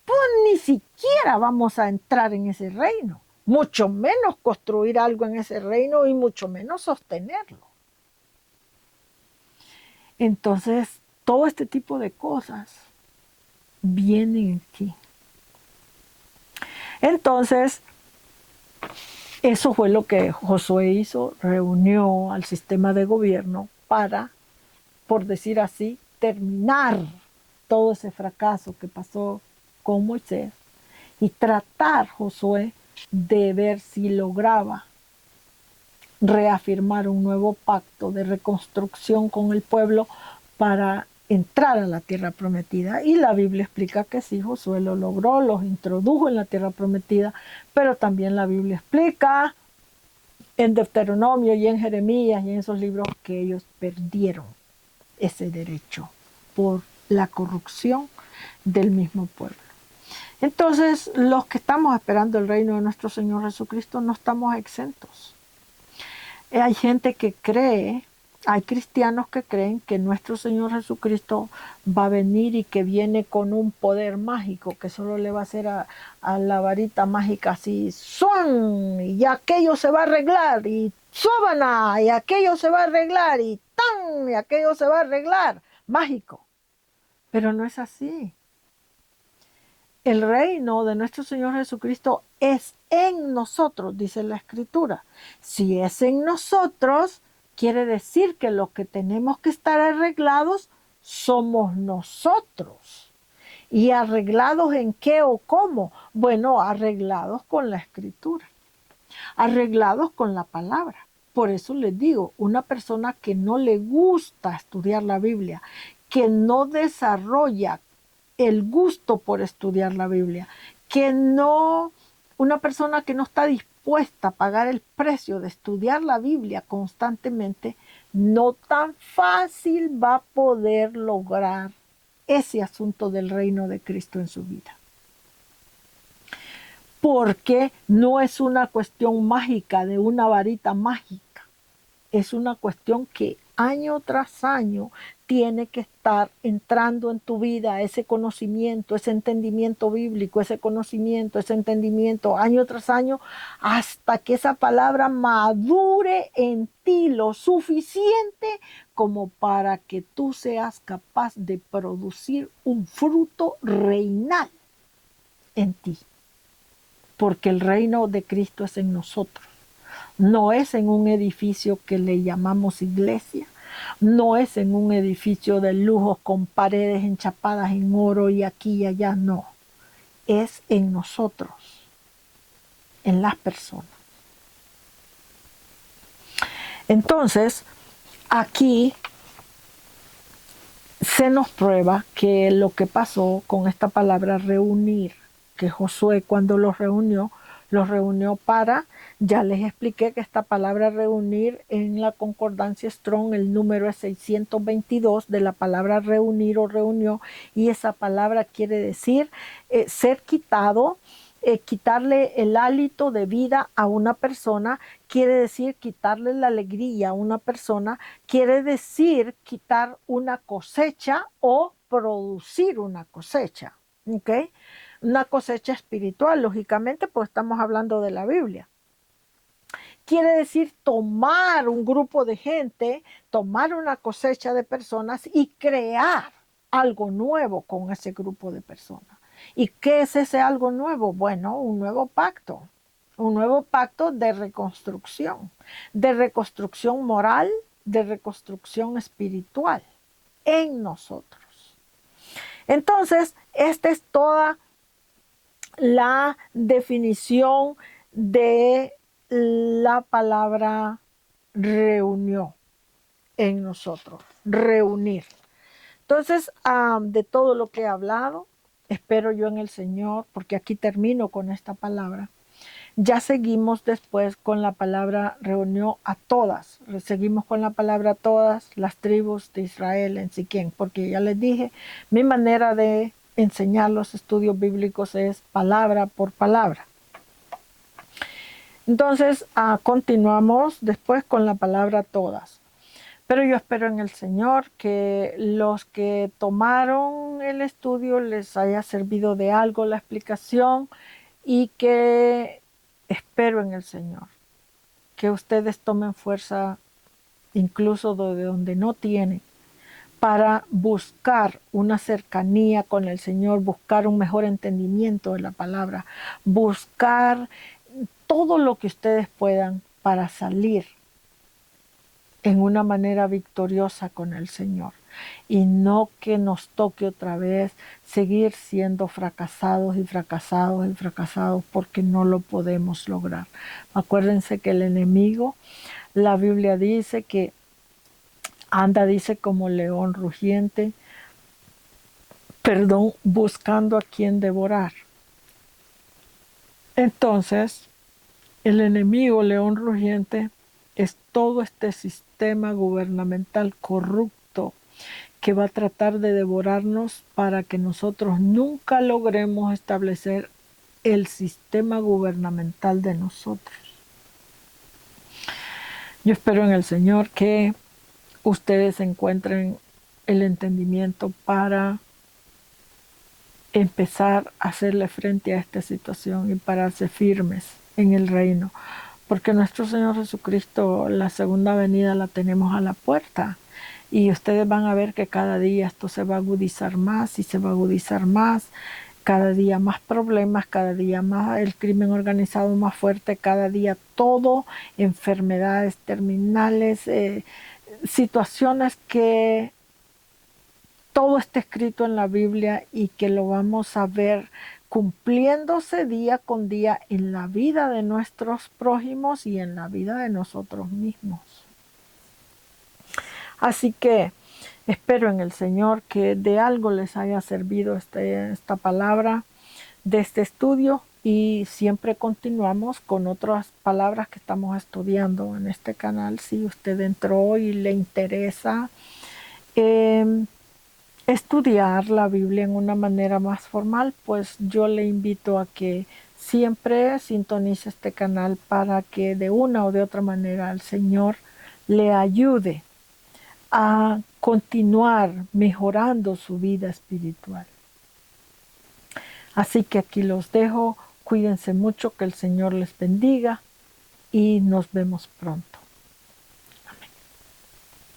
pues ni siquiera vamos a entrar en ese reino. Mucho menos construir algo en ese reino y mucho menos sostenerlo. Entonces, todo este tipo de cosas vienen aquí. Entonces, eso fue lo que Josué hizo, reunió al sistema de gobierno para, por decir así, terminar todo ese fracaso que pasó con Moisés y tratar Josué de ver si lograba reafirmar un nuevo pacto de reconstrucción con el pueblo para entrar a la tierra prometida. Y la Biblia explica que sí, Josué lo logró, los introdujo en la tierra prometida, pero también la Biblia explica en Deuteronomio y en Jeremías y en esos libros que ellos perdieron ese derecho por la corrupción del mismo pueblo. Entonces, los que estamos esperando el reino de nuestro Señor Jesucristo no estamos exentos. Hay gente que cree, hay cristianos que creen que nuestro Señor Jesucristo va a venir y que viene con un poder mágico, que solo le va a hacer a la varita mágica así, ¡son! Y aquello se va a arreglar, y ¡sóbana! Y aquello se va a arreglar, y ¡tan! Y aquello se va a arreglar. Mágico. Pero no es así. El reino de nuestro Señor Jesucristo es en nosotros, dice la Escritura. Si es en nosotros, quiere decir que los que tenemos que estar arreglados somos nosotros. ¿Y arreglados en qué o cómo? Bueno, arreglados con la Escritura, arreglados con la palabra. Por eso les digo, una persona que no le gusta estudiar la Biblia, que no desarrolla el gusto por estudiar la Biblia, que no, una persona que no está dispuesta a pagar el precio de estudiar la Biblia constantemente, no tan fácil va a poder lograr ese asunto del reino de Cristo en su vida. Porque no es una cuestión mágica de una varita mágica, es una cuestión que año tras año tiene que estar entrando en tu vida ese conocimiento, ese entendimiento bíblico, ese conocimiento, ese entendimiento, año tras año, hasta que esa palabra madure en ti lo suficiente como para que tú seas capaz de producir un fruto reinal en ti. Porque el reino de Cristo es en nosotros. No es en un edificio que le llamamos iglesia, no es en un edificio de lujos con paredes enchapadas en oro y aquí y allá, no. Es en nosotros, en las personas. Entonces, aquí se nos prueba que lo que pasó con esta palabra reunir, que Josué cuando los reunió para, ya les expliqué que esta palabra reunir en la concordancia Strong, el número es 622 de la palabra reunir o reunió, y esa palabra quiere decir ser quitado, quitarle el hálito de vida a una persona, quiere decir quitarle la alegría a una persona, quiere decir quitar una cosecha o producir una cosecha. ¿Ok? Una cosecha espiritual, lógicamente, pues estamos hablando de la Biblia. Quiere decir tomar un grupo de gente, tomar una cosecha de personas y crear algo nuevo con ese grupo de personas. ¿Y qué es ese algo nuevo? Bueno, un nuevo pacto de reconstrucción moral, de reconstrucción espiritual en nosotros. Entonces, esta es toda la definición de la palabra reunió en nosotros, reunir. Entonces, de todo lo que he hablado, espero yo en el Señor, porque aquí termino con esta palabra. Ya seguimos después con la palabra reunió a todas, seguimos con la palabra todas las tribus de Israel en Siquén, porque ya les dije, mi manera de enseñar los estudios bíblicos es palabra por palabra. Entonces, continuamos después con la palabra todas. Pero yo espero en el Señor que los que tomaron el estudio les haya servido de algo la explicación y que espero en el Señor que ustedes tomen fuerza incluso de donde no tienen para buscar una cercanía con el Señor, buscar un mejor entendimiento de la palabra, buscar todo lo que ustedes puedan para salir en una manera victoriosa con el Señor y no que nos toque otra vez seguir siendo fracasados y fracasados y fracasados porque no lo podemos lograr. Acuérdense que el enemigo, la Biblia dice que anda, dice, como león rugiente, buscando a quien devorar. Entonces, el enemigo león rugiente es todo este sistema gubernamental corrupto que va a tratar de devorarnos para que nosotros nunca logremos establecer el sistema gubernamental de nosotros. Yo espero en el Señor que ustedes encuentren el entendimiento para empezar a hacerle frente a esta situación y pararse firmes en el reino, porque nuestro Señor Jesucristo, la segunda venida la tenemos a la puerta, y ustedes van a ver que cada día esto se va a agudizar más y se va a agudizar más, cada día más problemas, cada día más el crimen organizado más fuerte, cada día todo, enfermedades terminales, situaciones que todo está escrito en la Biblia y que lo vamos a ver cumpliéndose día con día en la vida de nuestros prójimos y en la vida de nosotros mismos. Así que espero en el Señor que de algo les haya servido esta palabra de este estudio, y siempre continuamos con otras palabras que estamos estudiando en este canal. Si usted entró y le interesa estudiar la Biblia en una manera más formal, pues yo le invito a que siempre sintonice este canal para que de una o de otra manera el Señor le ayude a continuar mejorando su vida espiritual. Así que aquí los dejo, cuídense mucho, que el Señor les bendiga y nos vemos pronto.